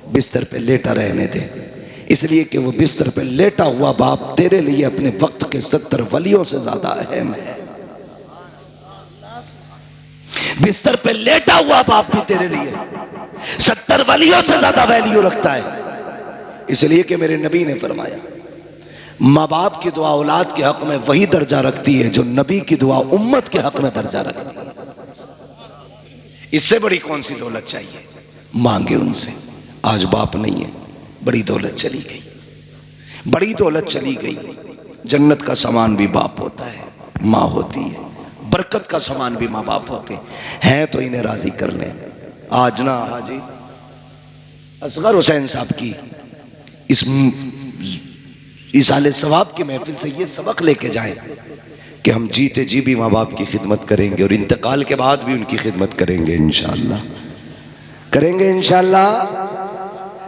बिस्तर पे लेटा रहने दे, इसलिए कि वो बिस्तर पे लेटा हुआ बाप तेरे लिए अपने वक्त के 70 वलियों से ज्यादा अहम है। बिस्तर पे लेटा हुआ बाप भी तेरे लिए 70 वलियों से ज्यादा वैल्यू रखता है। इसलिए कि मेरे नबी ने फरमाया, माँ बाप की दुआ औलाद के हक में वही दर्जा रखती है जो नबी की दुआ उम्मत के हक में दर्जा रखती है। इससे बड़ी कौन सी दौलत चाहिए? मांगे उनसे। आज बाप नहीं है, बड़ी दौलत चली गई, बड़ी दौलत चली गई। जन्नत का सामान भी बाप होता है, माँ होती है। बरकत का सामान भी माँ बाप होते हैं, तो इन्हें राजी कर लें। आज ना हाजी असगर हुसैन साहब की इस साले सवाब की महफिल से ये सबक लेके जाएं कि हम जीते जी भी माँ बाप की खिदमत करेंगे और इंतकाल के बाद भी उनकी खिदमत करेंगे इंशाअल्लाह, करेंगे इंशाअल्लाह,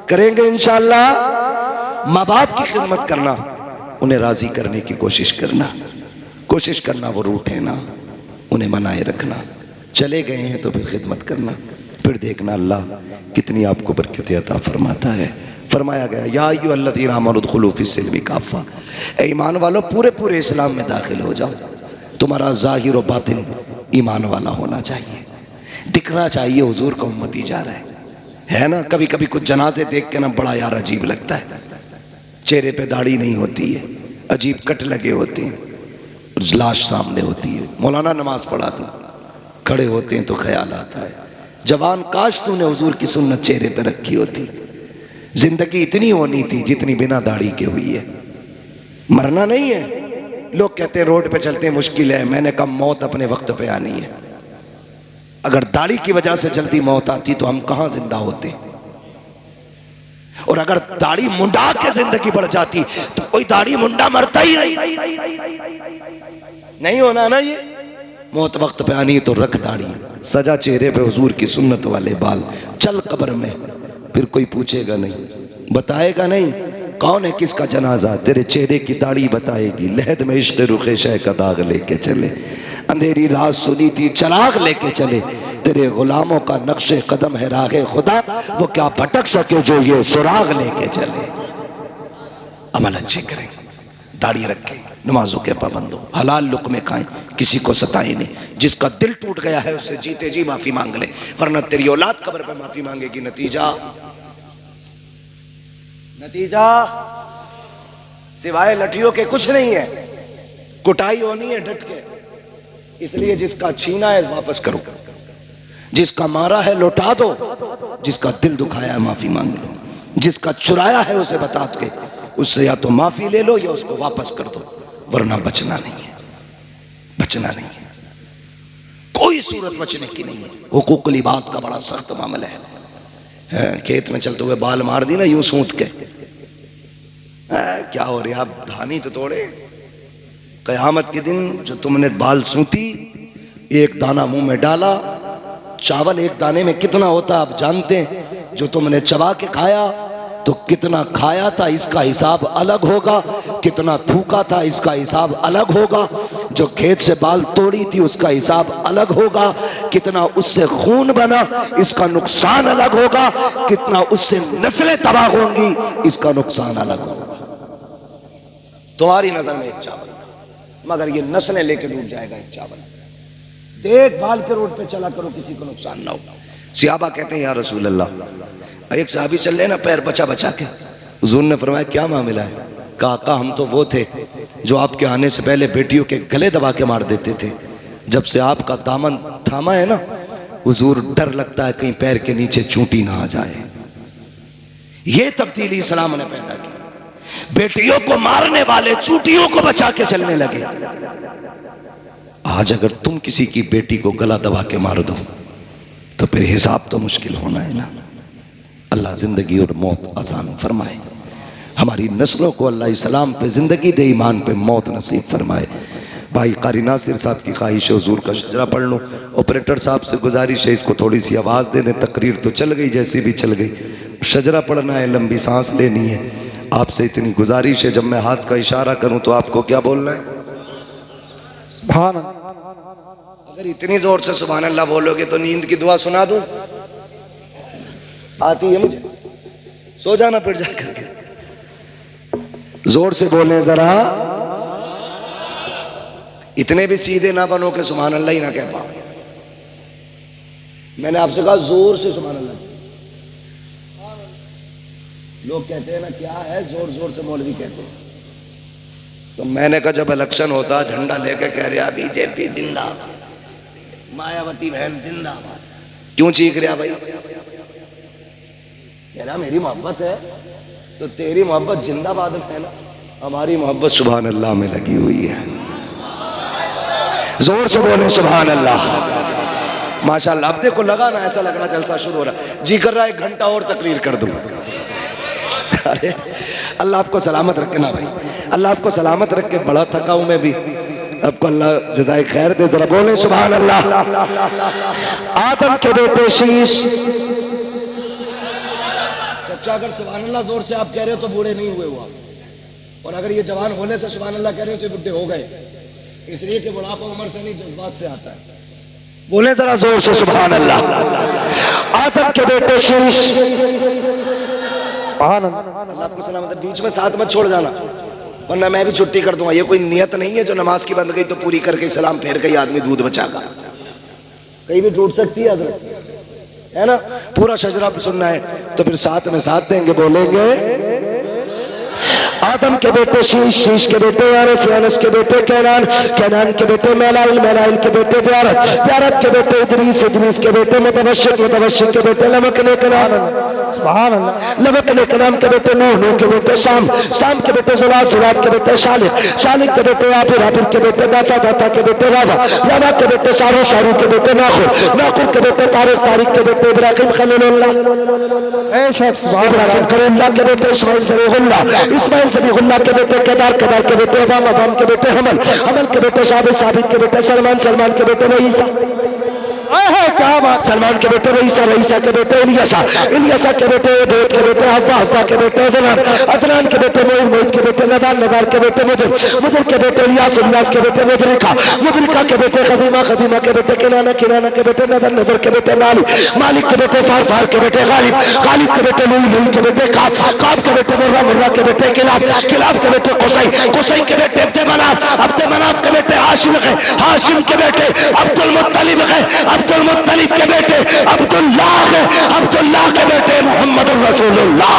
करेंगे इंशाअल्लाह। माँ बाप की खिदमत करना, उन्हें राजी करने की कोशिश करना, कोशिश करना वो रूठे ना, उन्हें मनाए रखना। चले गए हैं तो फिर खिदमत करना, फिर देखना अल्लाह कितनी आपको बरकत अता फरमाता है। फरमाया गया, या अय्युहल्लज़ीना आमनू उदखुलू फ़िस्सिल्मि काफ़ा, ए ईमान वालों पूरे पूरे इस्लाम में दाखिल हो जाओ। तुम्हारा ज़ाहिर और बातिन ईमान वाला होना चाहिए, दिखना चाहिए हुजूर का उम्मती जा रहा है ना। कभी कभी कुछ जनाजे देख के ना बड़ा यार अजीब लगता है, चेहरे पे दाढ़ी नहीं होती है, अजीब कट लगे होते हैं, लाश सामने होती है। मौलाना नमाज पढ़ा दो, खड़े होते हैं तो ख्याल आता है, जवान काश तूने हुजूर की सुन्नत चेहरे पे रखी होती। जिंदगी इतनी होनी थी जितनी बिना दाढ़ी के हुई है। मरना नहीं है। लोग कहते हैं रोड पे चलते मुश्किल है, मैंने कहा मौत अपने वक्त पे आनी है। अगर दाढ़ी की वजह से जल्दी मौत आती तो हम कहां जिंदा होते, और अगर दाढ़ी मुंडा के जिंदगी बढ़ जाती तो कोई दाढ़ी मुंडा मरता ही नहीं होना ना। ये मौत वक्त पे आनी तो रख दाढ़ी, सजा चेहरे पे हुजूर की सुन्नत वाले बाल, चल कब्र में, फिर कोई पूछेगा नहीं, बताएगा नहीं कौन है किसका जनाजा, तेरे चेहरे की दाढ़ी बताएगी। लहद में इश्क रुखे शह का दाग लेके चले, अंधेरी रात सुनी थी चराग लेके चले, तेरे गुलामों का नक्शे कदम है राहे खुदा, वो क्या भटक सके जो ये सुराग लेके चले। अमल अच्छे करें, दाढ़ी रखें, नमाजों के पाबंद हो, हलाल लुक़मे खाएं, किसी को सताएं नहीं। जिसका दिल टूट गया है उससे जीते जी माफी मांग ले, वरना तेरी औलाद कब्र पे माफी मांगेगी। नतीजा सिवाय लठियों के कुछ नहीं है, कुटाई होनी है डट के। इसलिए जिसका छीना है वापस करो, जिसका मारा है लौटा दो, जिसका दिल दुखाया है माफी मांग लो, जिसका चुराया है उसे बता के उससे या तो माफी ले लो या उसको वापस कर दो, वरना बचना नहीं है, बचना नहीं है, कोई सूरत बचने की नहीं है। हुकूकुल इबाद का बड़ा सख्त मामला है। खेत में चलते हुए बाल मार दी ना यूं सूंत के, क्या हो रहा, आप धानी तो तोड़े। कयामत के दिन जो तुमने बाल सूती, एक दाना मुंह में डाला, चावल एक दाने में कितना होता आप जानते हैं, जो तुमने चबा के खाया तो कितना खाया था इसका हिसाब अलग होगा, कितना थूका था इसका हिसाब अलग होगा, जो खेत से बाल तोड़ी थी उसका हिसाब अलग होगा, कितना उससे खून बना इसका नुकसान अलग होगा, कितना उससे नस्लें तबाह होंगी इसका नुकसान अलग होगा। तुम्हारी नजर में एक चावल, मगर ये नस्लें लेके डूब जाएगा एक चावल। देखभाल के रोड पे चला करो, किसी को नुकसान ना हो। सिहाबा कहते हैं या रसूल अल्लाह, एक साहबी चल रहे ना पैर बचा बचा के, हुजूर ने फरमाया क्या मामला है? काका हम तो वो थे जो आपके आने से पहले बेटियों के गले दबा के मार देते थे, जब से आपका दामन थामा है ना हुजूर डर लगता है कहीं पैर के नीचे चूंटी ना आ जाए। ये तब्दीली इस्लाम ने पैदा की, बेटियों को मारने वाले चूंटियों को बचा के चलने लगे। आज अगर तुम किसी की बेटी को गला दबा के मार दो तो फिर हिसाब तो मुश्किल होना है ना। अल्लाह जिंदगी और मौत आसान फरमाए, हमारी नस्लों को अल्लाह इस्लाम पे जिंदगी दे, ईमान पे मौत नसीब फरमाए। भाई कारी नासिर साहब की ख्वाहिश है हुजूर का शजरा पढ़ लो, ऑपरेटर साहब से गुजारिश है इसको थोड़ी सी आवाज़ दे दें, तकरीर तो चल गई जैसी भी चल गई, शजरा पढ़ना है, लंबी सांस लेनी है। आपसे इतनी गुजारिश है जब मैं हाथ का इशारा करूं तो आपको क्या बोलना है? सुभान। अगर इतनी जोर से सुभान अल्लाह बोलोगे तो नींद की दुआ सुना दूं? आती है मुझे, सो जाना फिर जाकर के। जोर से बोले जरा, इतने भी सीधे ना बनो कि सुभान अल्लाह ही ना कह पाओ। मैंने आपसे कहा जोर से सुभान अल्लाह। लोग कहते हैं ना क्या है, जोर जोर से मौलवी कहते हैं। तो मैंने कहा जब इलेक्शन होता झंडा लेके कह रहा बीजेपी जिंदाबाद, मायावती बहन जिंदाबाद, क्यों चीख रहा भाई? कह रहा मेरी मोहब्बत है तो तेरी मोहब्बत जिंदाबाद है ना, हमारी मोहब्बत सुभान अल्लाह में लगी हुई है। जोर से बोले सुभान अल्लाह। माशाअल्लाह, अब देखो लगा ना, ऐसा लग रहा जलसा शुरू हो रहा, जी कर रहा 1 घंटा और तकरीर कर दूं। अरे अल्लाह आपको सलामत रखे ना भाई, अल्लाह आपको सलामत रखे। बड़ा थका हूं मैं भी, आपको अल्लाह जज़ाए खैर दे। जरा बोले सुभान अल्लाह। आदम के बेटे शीश। चचा अगर सुभान अल्लाह जोर से आप कह रहे हो तो बूढ़े नहीं हुए हुआ, और अगर ये जवान होने से सुभान अल्लाह कह रहे हो तो बुढ़े हो गए, इसलिए कि बुढ़ापा उम्र से नहीं जज्बात से आता है। बोले जरा जोर से सुभान अल्लाह। आदम के बेटे शीश। अल्लाह आपको सलामत। बीच में साथ मत छोड़ जाना वरना मैं भी छुट्टी कर दूंगा। ये कोई नियत नहीं है जो नमाज की बंद गई तो पूरी करके सलाम फेर के आदमी दूध बचागा, कहीं भी टूट सकती है हजरत, है ना। पूरा शजरा पे सुनना है तो फिर साथ में साथ देंगे, बोलेंगे आदम के बेटे शीश, शीश के बेटे यानस, यानस के बेटे कैनान, कैनान के बेटे मैलाइल, मैलाइल के बेटे ब्यारत, ब्यारत के बेटे इदरीस, इदरीस के बेटे मुतवश्शिक, मुतवश्शिक के बेटे लमक ने कनान, सुभान अल्लाह, लमक ने कनान के बेटे नूह, नूह के बेटे शाम, शाम के बेटे जुलाद, जुलाद के बेटे शालिक, शालिक के बेटे आबिर, आबिर के बेटे दाता, दाता के बेटे रावा, रावा के बेटे शारू, शारू के बेटे नाखुर, नाखुर के बेटे तारिक, तारिक के बेटे इब्राहिम खलीलुल्लाह, ए शख्स इब्राहिम खलीलुल्लाह के बेटे इस्माइल ज़बीहुल्लाह, इस्माइल ज़बीहुल्लाह के बेटे केदार, केदार के बेटे अबाम, अबाम के बेटे हमल, हमल के बेटे साबित, साबित के बेटे सलमान, सलमान के बेटे ईसा। क्या बात। सलमान के बेटे रईसा, रईसा के बेटे इलियासा, इलियासा के बेटे दाऊद के बेटे हव्वा, हव्वा के बेटे अदनान, अदनान के बेटे मोइज, मोइज के बेटे नदान, नदार के बेटे मुदर, मुदर के बेटे इलियास, इलियास के बेटे मुदरिका, मुदरिका के बेटे खदीमा, खदीमा के बेटे किनाना, किनाना के बेटे नदर, नदर के बेटे मालिक, मालिक के बेटे फार, फार के बेटे गालिब, गालिब के बेटे लुई, लुई के बेटे काब, काब के बेटे मुर्रा, मुर्रा के बेटे किलाब, किलाब के बेटे कुसै, कुसै के बेटे अब्दे मनाफ, अब्दे मनाफ के बेटे हाशिम है, हाशिम के बेटे अब्दुल मुत्तलिब है, अब्दुल मुत्तलिब के बेटे अब्दुल्लाह है, अब्दुल्लाह के बेटे मोहम्मद रसूलुल्लाह।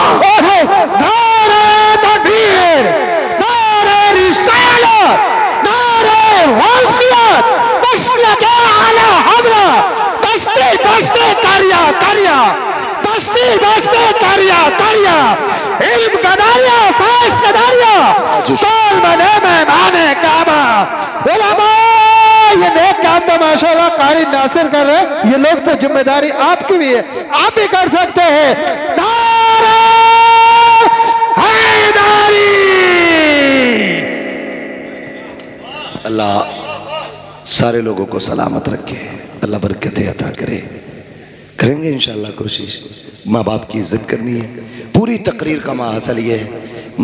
नारे तकबीर, नारे रिसालत, नारे वसीयत, मसलके आला हज़रत, बस्ती बस्ती तारिया तारिया, बस्ती बस्ती तारिया तारिया, इल्म का दारिया, फैज़ का दारिया, तौल बने मेहमाने काबा। उलमा ये नेक काम तो माशाल्लाह कारी नासिर कर रहे हैं, ये लोग तो जिम्मेदारी आपकी भी है, आप भी कर सकते हैं। नारे हैदरी। अल्लाह सारे लोगों को सलामत रखे, अल्लाह बरकतें अता करे। करेंगे इंशाअल्लाह कोशिश। माँ बाप की इज्जत करनी है। पूरी तकरीर का माहसल ये है